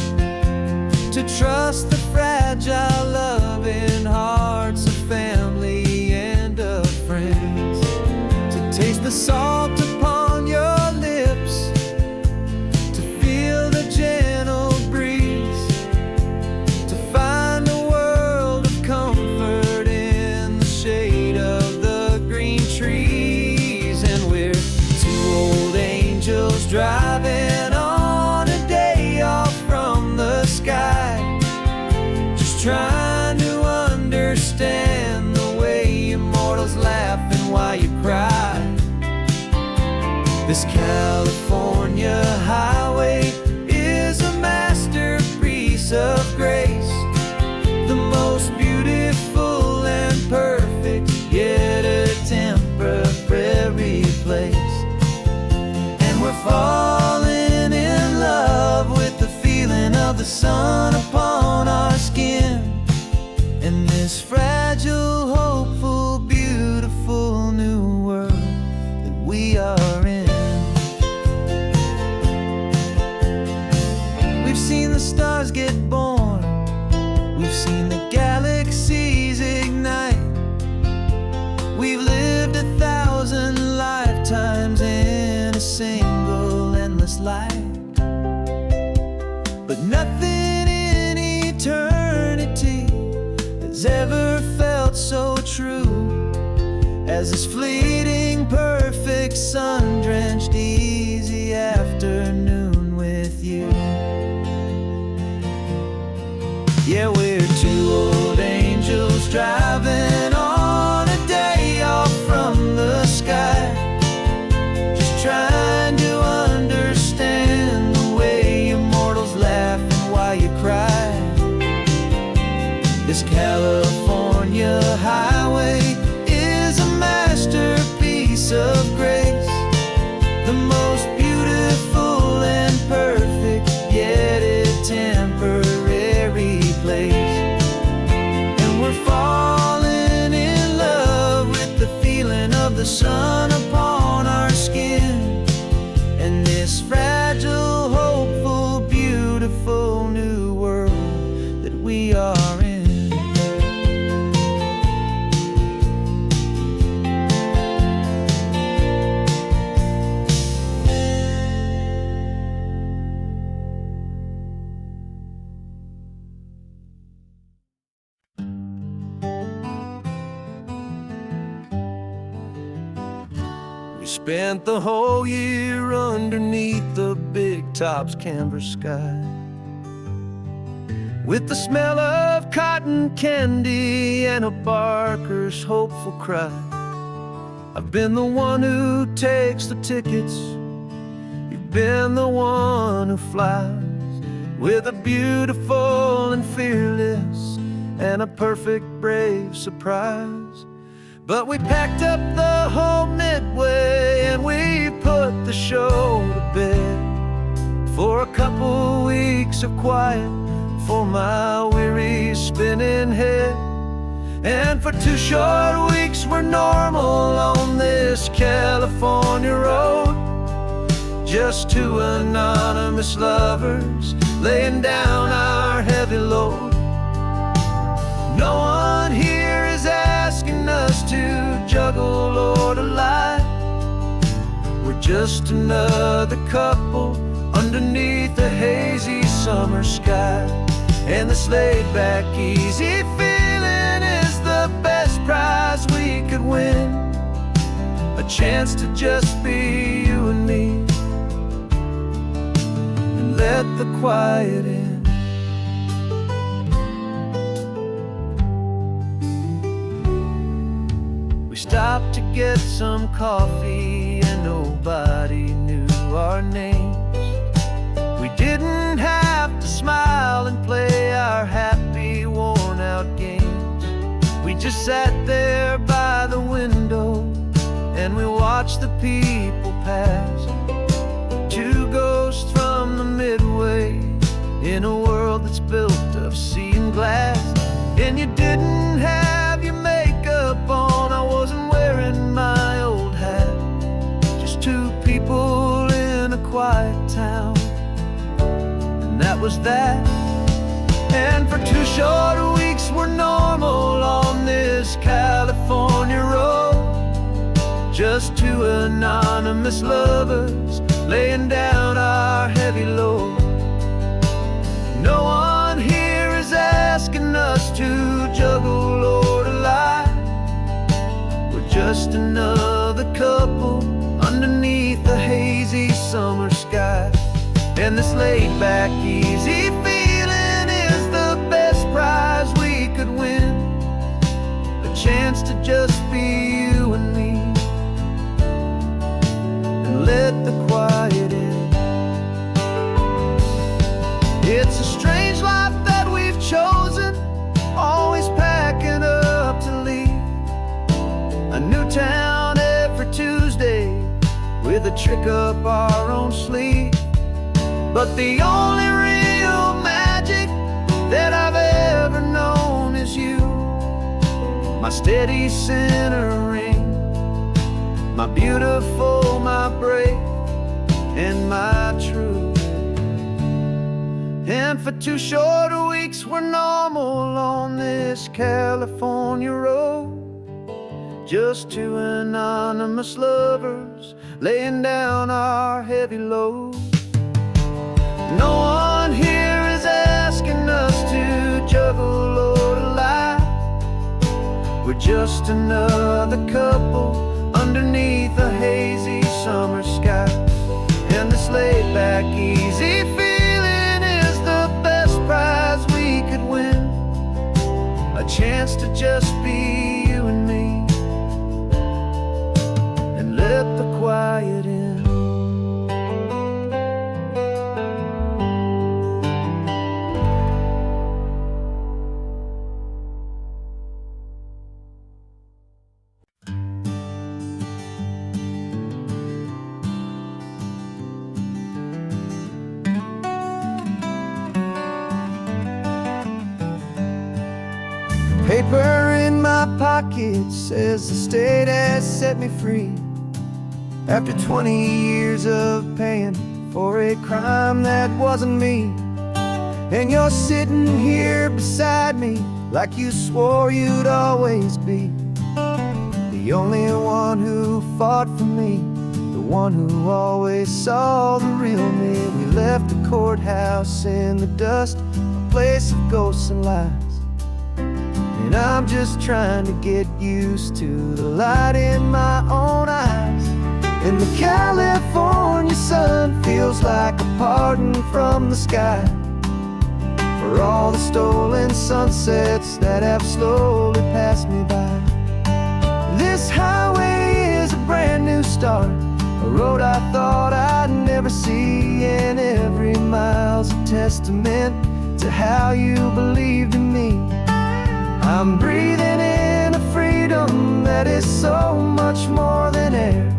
to trust the fragile loving hearts of family and of friends, to taste the salt upon your lips, to feel the gentle breeze, This California highway is a masterpiece of grace, the most beautiful and perfect, yet a temporary place. And we're falling in love with the feeling of the sun upon our skin, in this fragile, hopeful, beautiful new world that we are in. We've seen the stars get born, we've seen the galaxies ignite, we've lived 1,000 lifetimes in a single endless life. But nothing in eternity has ever felt so true as this fleeting, perfect, sun-drenched, easy afternoon with you. Yeah, we're two old angels driving on a day off from the sky, just trying to understand the way immortals laugh and why you cry. This California highway is a masterpiece of grace, the most beautiful and perfect, yet a temporary place. And we're falling in love with the feeling of the sun upon our skin, and this fragile, hopeful, beautiful new world that we are in. Spent the whole year underneath the big top's canvas sky, with the smell of cotton candy and a barker's hopeful cry. I've been the one who takes the tickets, you've been the one who flies, with a beautiful and fearless and a perfect brave surprise. But we packed up the whole Midway and we put the show to bed for a couple weeks of quiet for my weary spinning head. And for 2 short weeks we're normal on this California road, just 2 anonymous lovers laying down our heavy load. No one here is asking us to juggle or to lie. We're just another couple underneath the hazy summer sky. And this laid-back, easy feeling is the best prize we could win, a chance to just be you and me, and let the quiet in. Stopped to get some coffee and nobody knew our names. We didn't have to smile and play our happy, worn-out games. We just sat there by the window and we watched the people pass, 2 ghosts from the Midway in a world that's built of sea and glass. And you didn't have your makeup on, I wasn't wearing my old hat, just 2 people in a quiet town, and that was that. And for 2 short weeks we're normal on this California road, just 2 anonymous lovers laying down our heavy load. No one here is asking us to juggle or to lie. We're just another couple underneath the hazy summer sky. And this laid-back, easy feeling is the best prize we could win, a chance to just be you and me, and let with a trick up our own sleeve. But the only real magic that I've ever known is you, my steady centering, my beautiful, my brave, and my true. And for 2 short weeks we're normal on this California road, just 2 anonymous lovers laying down our heavy load. No one here is asking us to juggle or to lie. We're just another couple underneath a hazy summer sky. And this laid back, easy feeling is the best prize we could win, a chance to just be you and me, and let the quiet in. Paper in my pocket says the state has set me free, after 20 years of paying for a crime that wasn't me. And you're sitting here beside me like you swore you'd always be, the only one who fought for me, the one who always saw the real me. We left the courthouse in the dust, a place of ghosts and lies. And I'm just trying to get used to the light in my own eyes. And the California sun feels like a pardon from the sky for all the stolen sunsets that have slowly passed me by. This highway is a brand new start, a road I thought I'd never see, and every mile's a testament to how you believed in me. I'm breathing in a freedom that is so much more than air,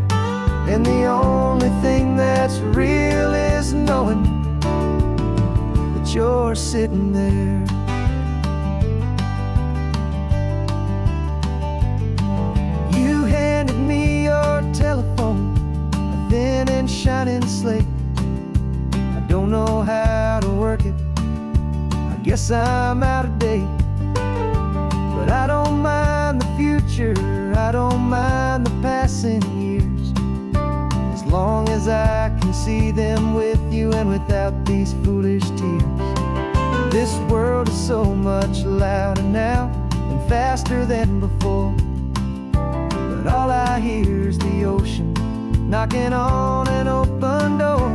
and the only thing that's real is knowing that you're sitting there. You handed me your telephone, a thin and shining slate. I don't know how to work it, I guess I'm out of date. But I don't mind the future, I don't mind the passing years, as long as I can see them with you and without these foolish tears. This world is so much louder now and faster than before, but all I hear is the ocean knocking on an open door.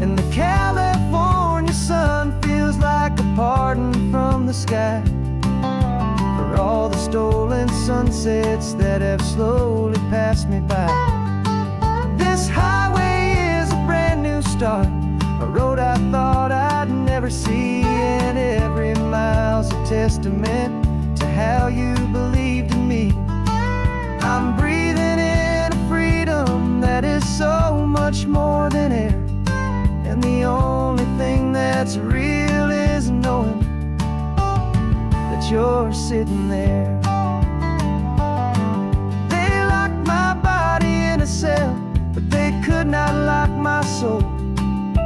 And the California sun feels like a pardon from the sky for all the stolen sunsets that have slowly passed me by. This highway is a brand new start, a road I thought I'd never see, and every mile's a testament to how you believed in me. I'm breathing in a freedom that is so much more than air, and the only thing that's real is knowing that you're sitting there. They locked my body in a cell, but they could not lock my soul,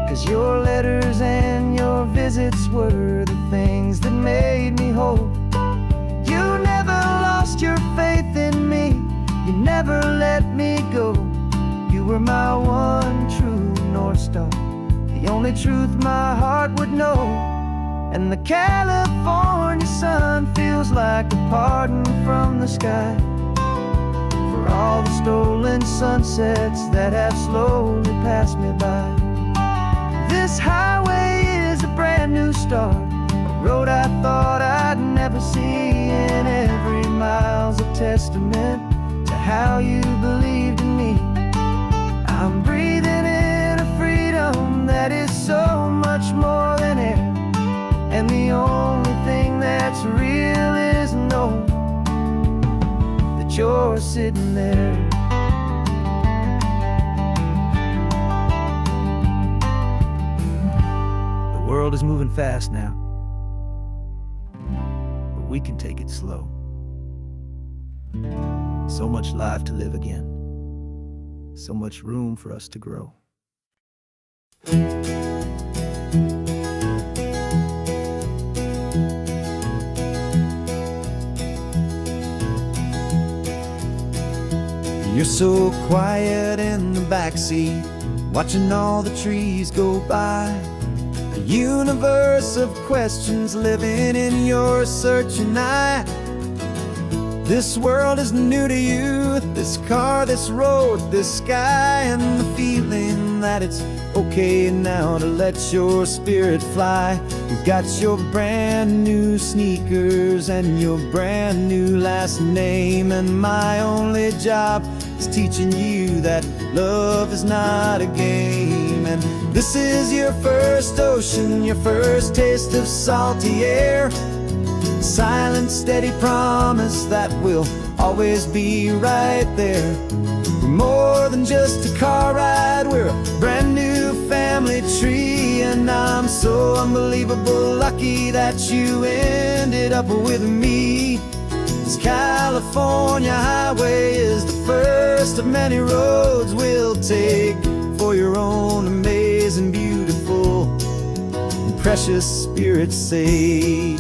'cause your letters and your visits were the things that made me whole. You never lost your faith in me, you never let me go. You were my one true North Star, the only truth my heart would know. And the California sun feels like a pardon from the sky for all the stolen sunsets that have slowly passed me by. This highway is a brand new start, a road I thought I'd never see, and every mile's a testament to how you believed in me. I'm breathing in a freedom that is so much more than air, and the only thing that's real is knowing that you're sitting there. world is moving fast now, but we can take it slow. So much life to live again, so much room for us to grow. You're so quiet in the backseat, watching all the trees go by. A universe of questions living in your searching eye. This world is new to you, this car, this road, this sky, and the feeling that it's okay now to let your spirit fly. You've got your brand new sneakers and your brand new last name, and my only job is teaching you that love is not a game. And this is your first ocean, your first taste of salty air. Silent, steady promise that we'll always be right there. We're more than just a car ride, we're a brand new family tree. And I'm so unbelievable lucky that you ended up with me. This California highway is the first of many roads we'll take for your own amazing, beautiful, and precious spirit's sake.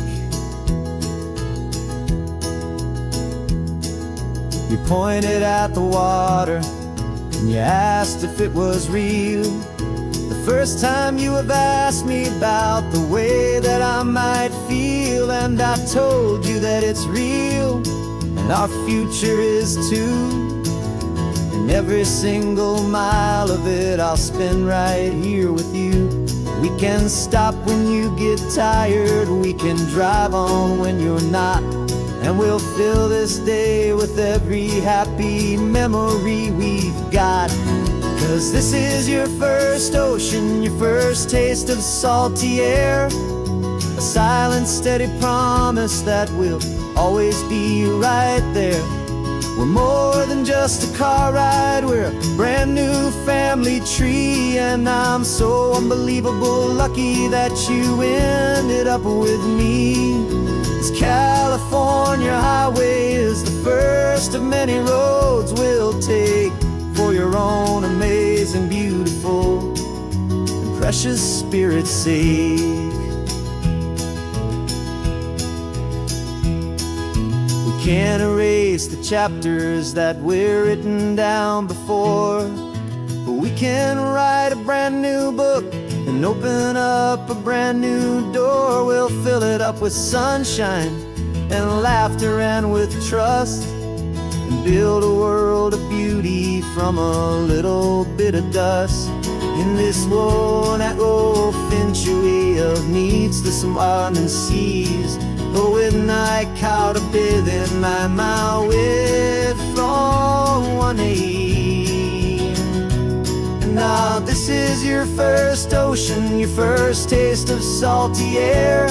You pointed at the water and you asked if it was real. The first time you have asked me about the way that I might feel, and I told you that it's real and our future is too. And every single mile of it I'll spend right here with you. We can stop when you get tired, we can drive on when you're not, and we'll fill this day with every happy memory we've got. 'Cause this is your first ocean, your first taste of salty air. A silent, steady promise that we'll always be right there. We're more than just a car ride, we're a brand new family tree. And I'm so unbelievable lucky that you ended up with me. This California highway is the first of many roads we'll take for your own amazing, beautiful, and precious spirit's sake. We can't erase the chapters that we're written down before, but we can write a brand new book and open up a brand new door. We'll fill it up with sunshine and laughter and with trust, and build a world of beauty from a little bit of dust. In this world that finchuí of needs to some and seas, but with night caught a bit in my way from one aid. Now this is your first ocean, your first taste of salty air.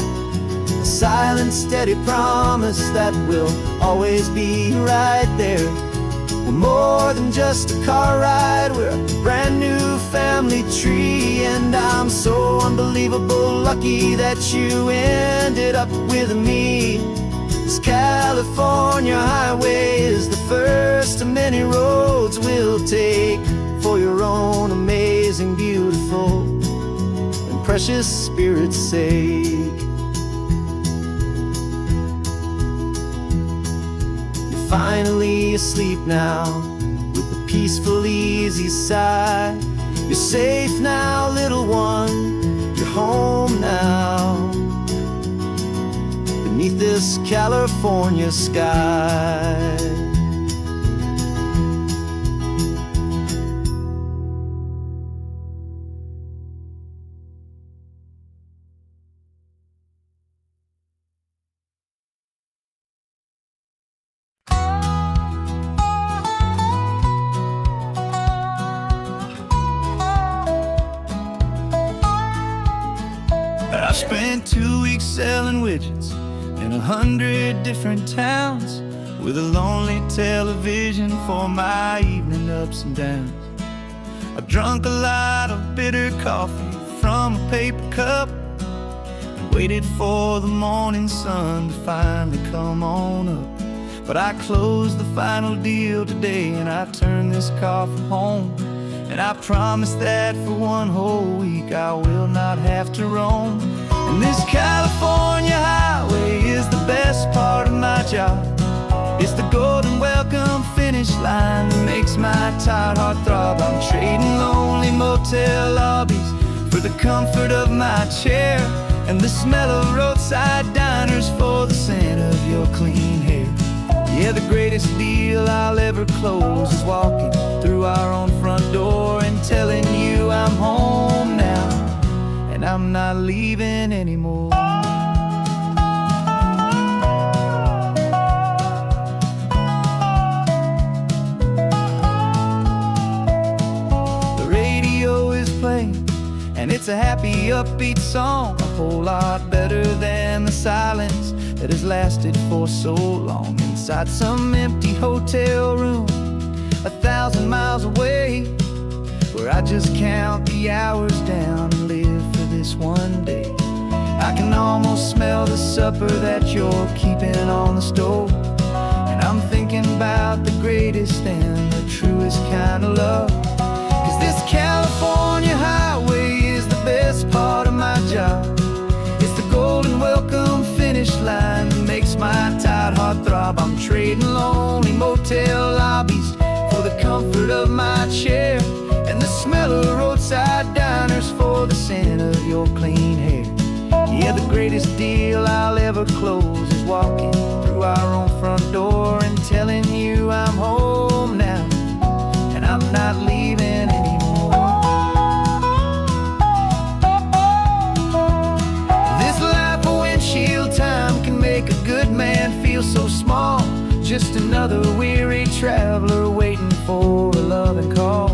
A silent, steady promise that we'll always be right there. We're more than just a car ride, we're a brand new family tree. And I'm so unbelievable lucky that you ended up with me. This California highway is the first of many roads we'll take for your own amazing, beautiful, and precious spirit's sake. You're finally asleep now with a peaceful, easy sigh. You're safe now, little one, you're home now, beneath this California sky. I spent 2 weeks selling widgets in 100 different towns, with a lonely television for my evening ups and downs. I drunk a lot of bitter coffee from a paper cup, Waited for the morning sun to finally come on up, but I closed the final deal today and I turned this car for home. And I promise that for one whole week I will not have to roam. And this California highway is the best part of my job. It's the golden welcome finish line that makes my tired heart throb. I'm trading lonely motel lobbies for the comfort of my chair, and the smell of roadside diners for the scent of your clean hair. Yeah, the greatest deal I'll ever close is walking through our own front door and telling you I'm home now, and I'm not leaving anymore. The radio is playing, and it's a happy, upbeat song, a whole lot better than the silence that has lasted for so long. Inside some empty hotel room 1,000 miles away, where I just count the hours down and live for this one day. I can almost smell the supper that you're keeping on the stove, and I'm thinking about the greatest and the truest kind of love. 'Cause this California highway is the best part of my job. It's the golden welcome finish line that makes my tired heart throb. I'm trading lonely motel lobbies for the comfort of my chair, and the smell of roadside diners for the scent of your clean hair. Yeah, the greatest deal I'll ever close is walking through our own front door and telling you I'm home now, and I'm not leaving anymore. This life of windshield time can make a good man feel so small, just another weary traveler waiting for a loving call.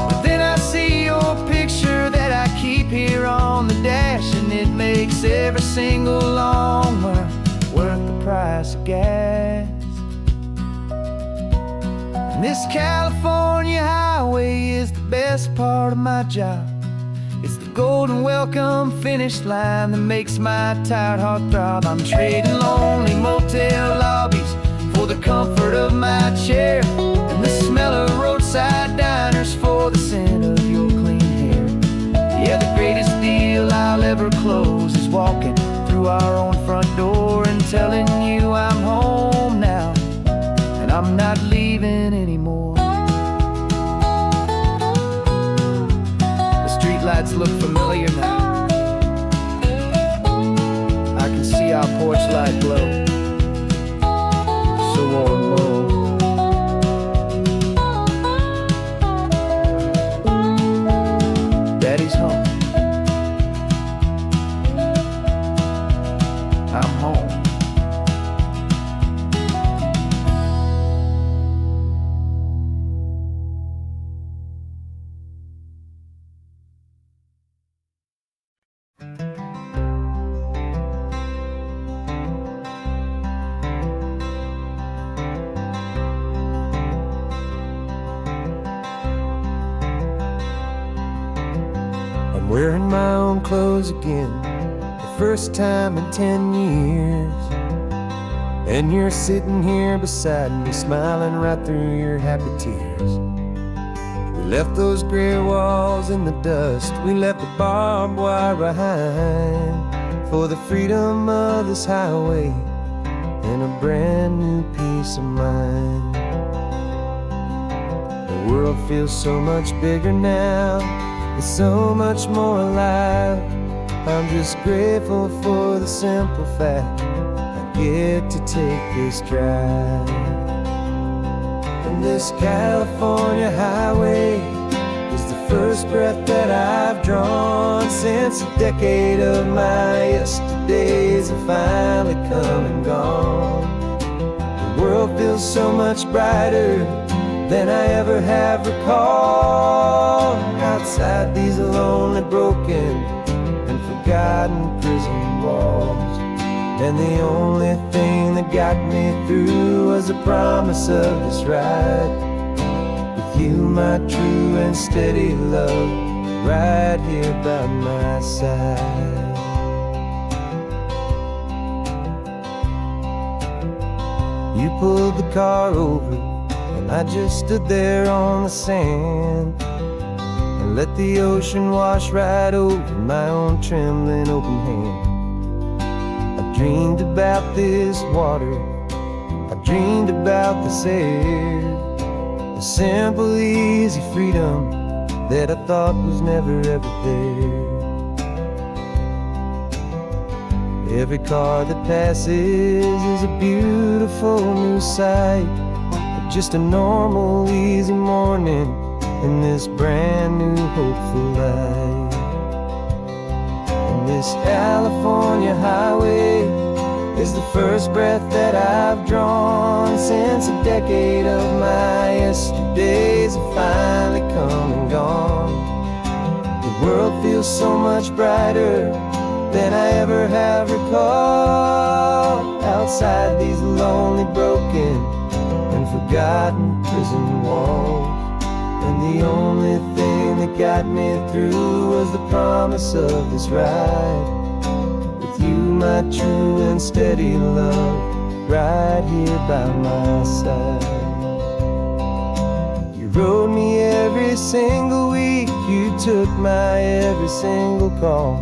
But then I see your picture that I keep here on the dash, and it makes every single long mile worth the price of gas. And this California highway is the best part of my job. It's the golden welcome finish line that makes my tired heart throb. I'm trading lonely motel lobbies for the comfort of my chair, and the smell of roadside diners for the scent of your clean hair. Yeah, the greatest deal I'll ever close is walking through our own front door and telling you I'm home now, and I'm not leaving anymore. The streetlights look familiar now. I can see our porch light glow, so warm, low. Daddy's home. I'm home. I'm wearing my own clothes again, the first time in 10 years. And you're sitting here beside me, smiling right through your happy tears. We left those gray walls in the dust, we left the barbed wire behind, for the freedom of this highway and a brand new peace of mind. The world feels so much bigger now, it's so much more alive. I'm just grateful for the simple fact I get to take this drive. And this California highway is the first breath that I've drawn since a decade of my yesterdays have finally come and gone. The world feels so much brighter than I ever have recalled. Outside these lonely, broken, and forgotten prison walls, and the only thing that got me through was the promise of this ride with you, my true and steady love, right here by my side. You pulled the car over, and I just stood there on the sand and let the ocean wash right over my own trembling open hand. I dreamed about this water, I dreamed about this air, the simple, easy freedom that I thought was never ever there. Every car that passes is a beautiful new sight, but just a normal, easy morning in this brand new, hopeful life. And this California highway is the first breath that I've drawn since a decade of my yesterdays have finally come and gone. The world feels so much brighter than I ever have recalled, outside these lonely, broken, and forgotten prison walls. And the only thing that got me through was the promise of this ride with you, my true and steady love, right here by my side. You rode me every single week, you took my every single call.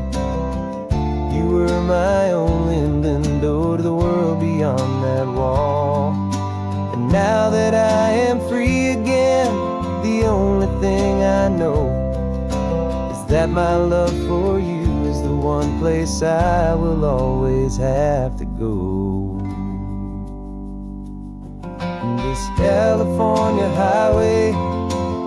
You were my only window to the world beyond that wall. And now that I am free again, the only thing I know is that my love for you is the one place I will always have to go. And this California highway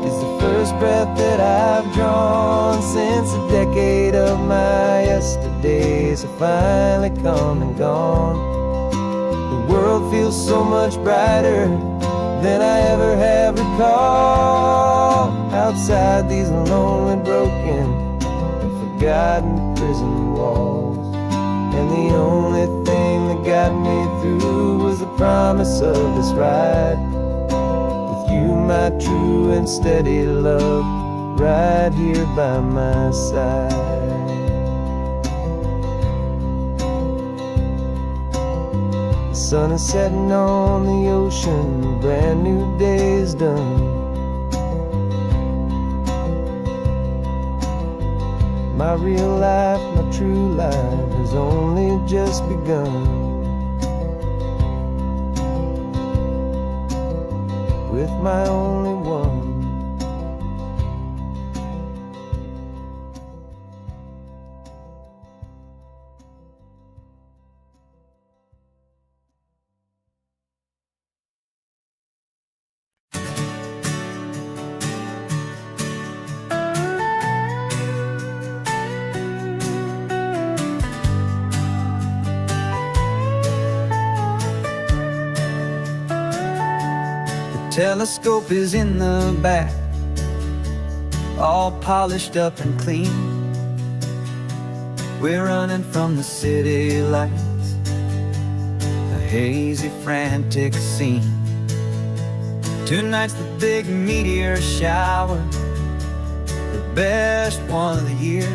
is the first breath that I've drawn since a decade of my yesterdays have finally come and gone. The world feels so much brighter than I ever have recalled, outside these lonely, broken, and forgotten prison walls. And the only thing that got me through was the promise of this ride with you, my true and steady love, right here by my side. The sun is setting on the ocean, a brand new day is done. My real life, my true life has only just begun. With my only one. Telescope is in the back, all polished up and clean. We're running from the city lights, a hazy, frantic scene. Tonight's the big meteor shower, the best one of the year.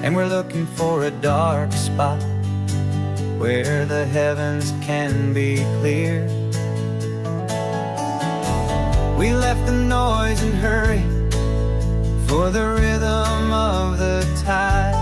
And we're looking for a dark spot where the heavens can be clear. We left the noise and hurry for the rhythm of the tide,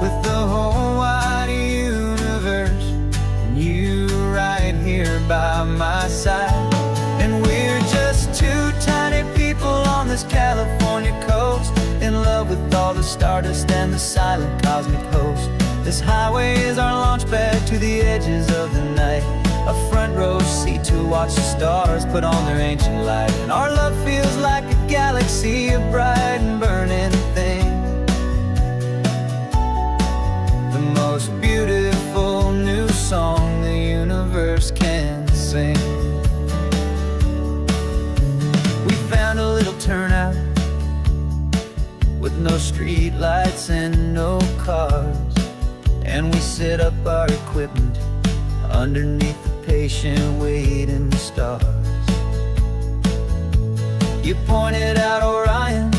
with the whole wide universe and you right here by my side. And we're just two tiny people on this California coast, in love with all the stardust and the silent cosmic host. This highway is our launch pad to the edges of the night, a front row seat to watch the stars put on their ancient light. And our love feels like a galaxy, a bright and burning thing, the most beautiful new song the universe can sing. We found a little turnout with no street lights and no cars, and we set up our equipment underneath the patient waiting stars. You pointed out Orion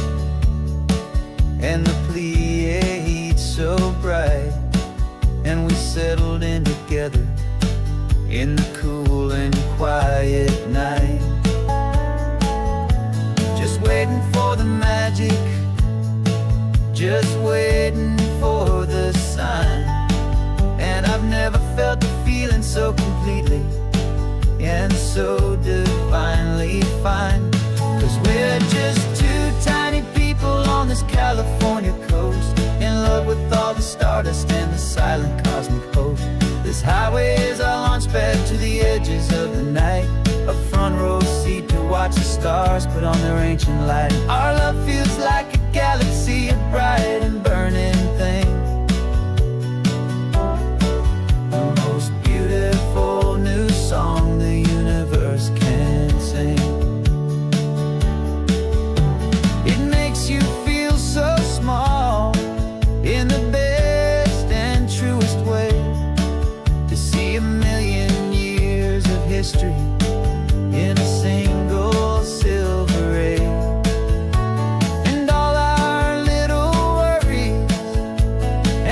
and the Pleiades so bright, and we settled in together in the cool and quiet night. Just waiting for the magic, just waiting for the sign. And I've never felt the feeling so completely and so divinely fine. 'Cause we're just two tiny people on this California coast, in love with all the stardust and the silent cosmic host. This highway is our launch pad to the edges of the night, a front row seat to watch the stars put on their ancient light. Our love feels like a galaxy of bright and burning things, the most beautiful new song the universe can sing. It makes you feel so small in the best and truest way, to see a million years of history in a single silver ray. And all our little worries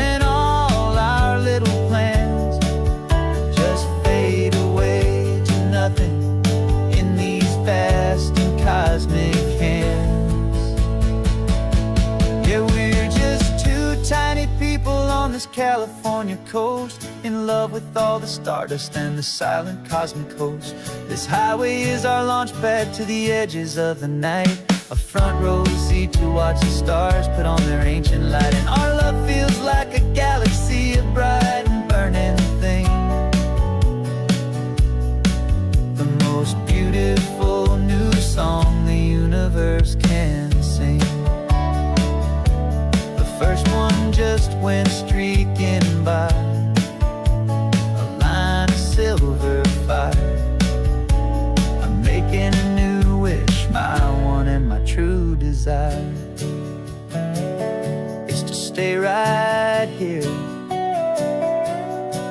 and all our little plans just fade away to nothing in these vast and cosmic hands. Yeah, we're just two tiny people on this California coast, in love with all the stardust and the silent cosmic host. This highway is our launch pad to the edges of the night, a front row seat to watch the stars put on their ancient light. And our love feels like a galaxy of bright and burning things, the most beautiful new song the universe can sing. The first one just went streaking by, a line of silver fire. I'm making a new wish, my one and my true desire is to stay right here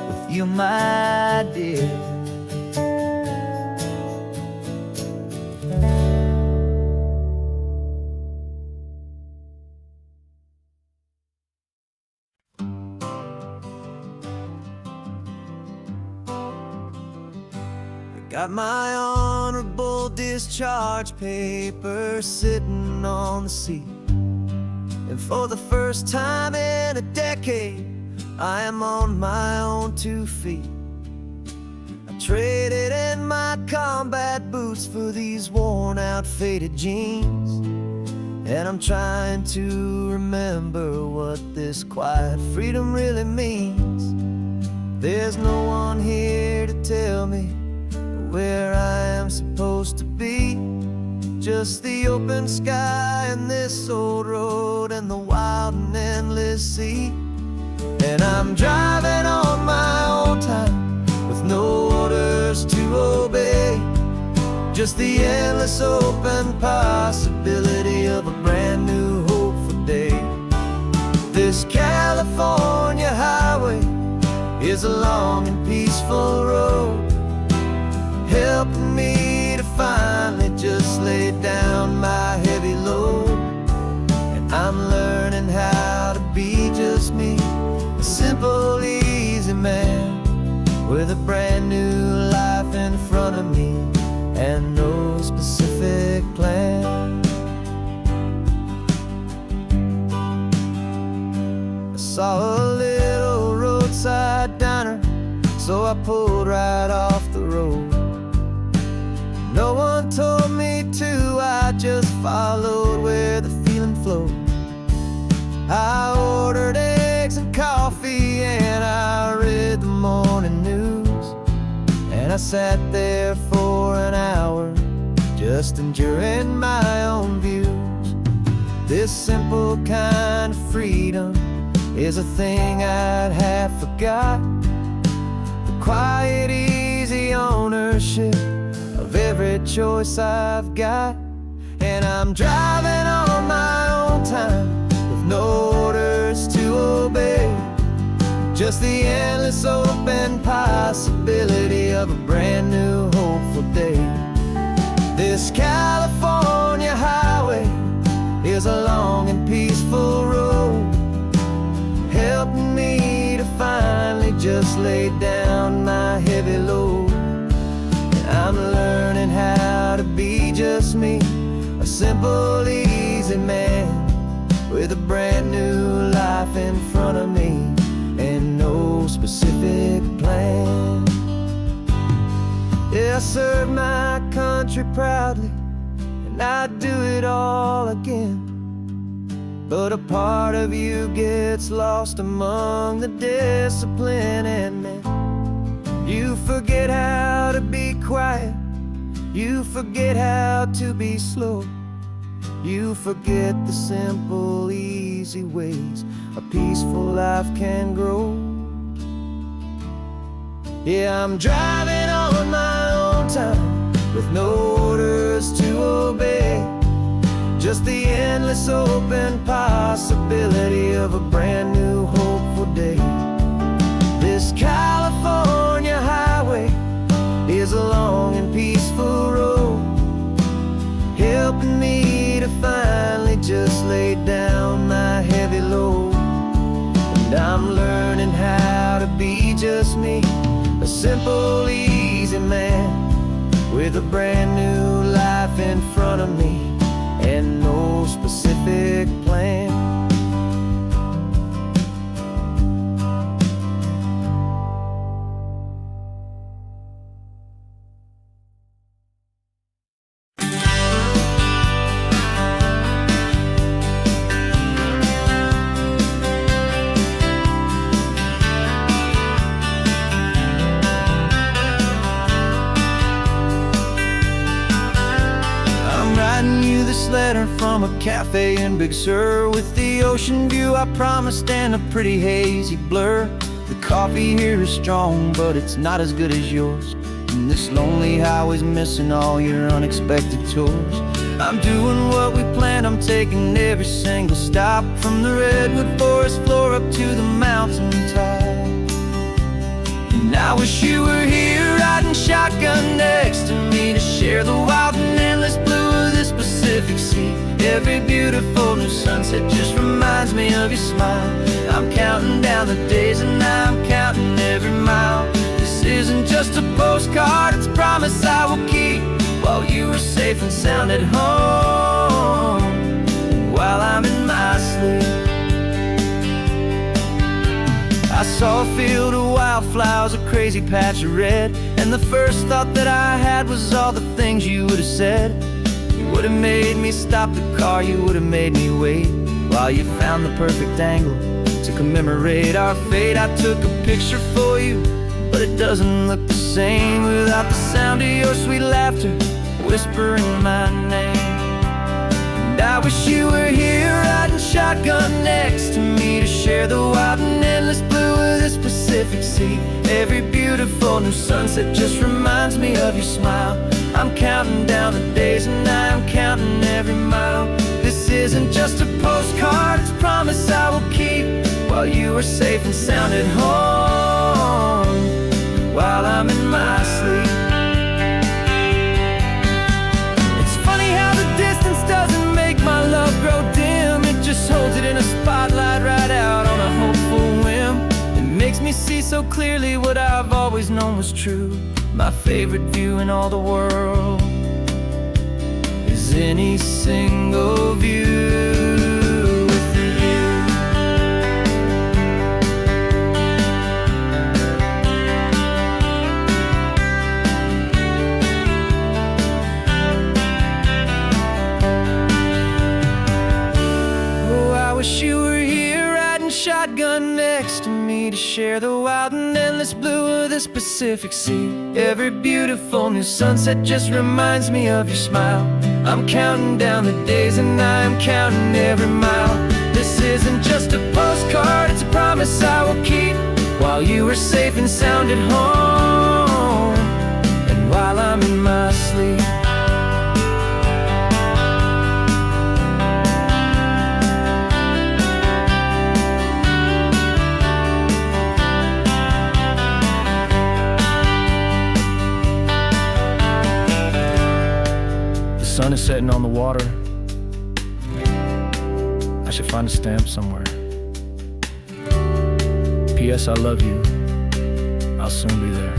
with you, my dear. Got my honorable discharge papers sitting on the seat, and for the first time in a decade, I am on my own 2 feet. I traded in my combat boots for these worn out faded jeans, and I'm trying to remember what this quiet freedom really means. There's no one here to tell me where I am supposed to be, just the open sky and this old road and the wild and endless sea. And I'm driving on my own time with no orders to obey, just the endless open possibility of a brand new hopeful day. This California highway is a long and peaceful road, helping me to finally just lay down my heavy load. And I'm learning how to be just me, a simple, easy man with a brand new life in front of me and no specific plan. I saw a little roadside diner, so I pulled right off the road. No one told me to, I just followed where the feeling flowed. I ordered eggs and coffee and I read the morning news, and I sat there for an hour just enduring my own views. This simple kind of freedom is a thing I'd have forgot, the quiet, easy ownership of every choice I've got. And I'm driving on my own time with no orders to obey, just the endless open possibility of a brand new hopeful day. This California highway is a long and peaceful road, helping me to finally just lay down my heavy load. simple, easy man with a brand new life in front of me and no specific plan. Yeah, I serve my country proudly, and I'd do it all again. But a part of you gets lost among the discipline and men. You forget how to be quiet, you forget how to be slow, you forget the simple, easy ways a peaceful life can grow. Yeah, I'm driving on my own time with no orders to obey, just the endless open possibility of a brand new hopeful day. This California highway is a long and peaceful road, helping me to finally just lay down my heavy load. And I'm learning how to be just me, a simple, easy man with a brand new life in front of me and no specific plan. This letter from a cafe in Big Sur with the ocean view I promised and a pretty hazy blur. The coffee here is strong, but it's not as good as yours, and this lonely highway's missing all your unexpected tours. I'm doing what we planned, I'm taking every single stop, from the redwood forest floor up to the mountain top. And I wish you were here riding shotgun next to me to share the wild and endless blue of this Pacific Sea. Every beautiful new sunset just reminds me of your smile. I'm counting down the days and I'm counting every mile. This isn't just a postcard, it's a promise I will keep, while you are safe and sound at home, while I'm in my sleep. I saw a field of wildflowers, a crazy patch of red, and the first thought that I had was all the things you would have said. You would have made me stop the car, you would have made me wait, while you found the perfect angle to commemorate our fate. I took a picture for you, but it doesn't look the same without the sound of your sweet laughter whispering my name. And I wish you were here riding shotgun next to me to share the wild and endless blue of this Pacific Sea. Every beautiful new sunset just reminds me of your smile. I'm counting down the days and I'm counting every mile. This isn't just a postcard, it's a promise I will keep, while you are safe and sound at home, while I'm in my sleep. It's funny how the distance doesn't make my love grow dim, it just holds it in a spotlight right out on a hopeful whim. It makes me see so clearly what I've always known was true. My favorite view in all the world is any single view with you. Oh, I wish you were here riding shotgun next to me to share the wild and endless blue of this Pacific Sea. Every beautiful new sunset just reminds me of your smile. I'm counting down the days and I'm counting every mile. This isn't just a postcard, it's a promise I will keep, while you are safe and sound at home, and while I'm in my sleep. The sun is setting on the water. I should find a stamp somewhere. P.S. I love you. I'll soon be there.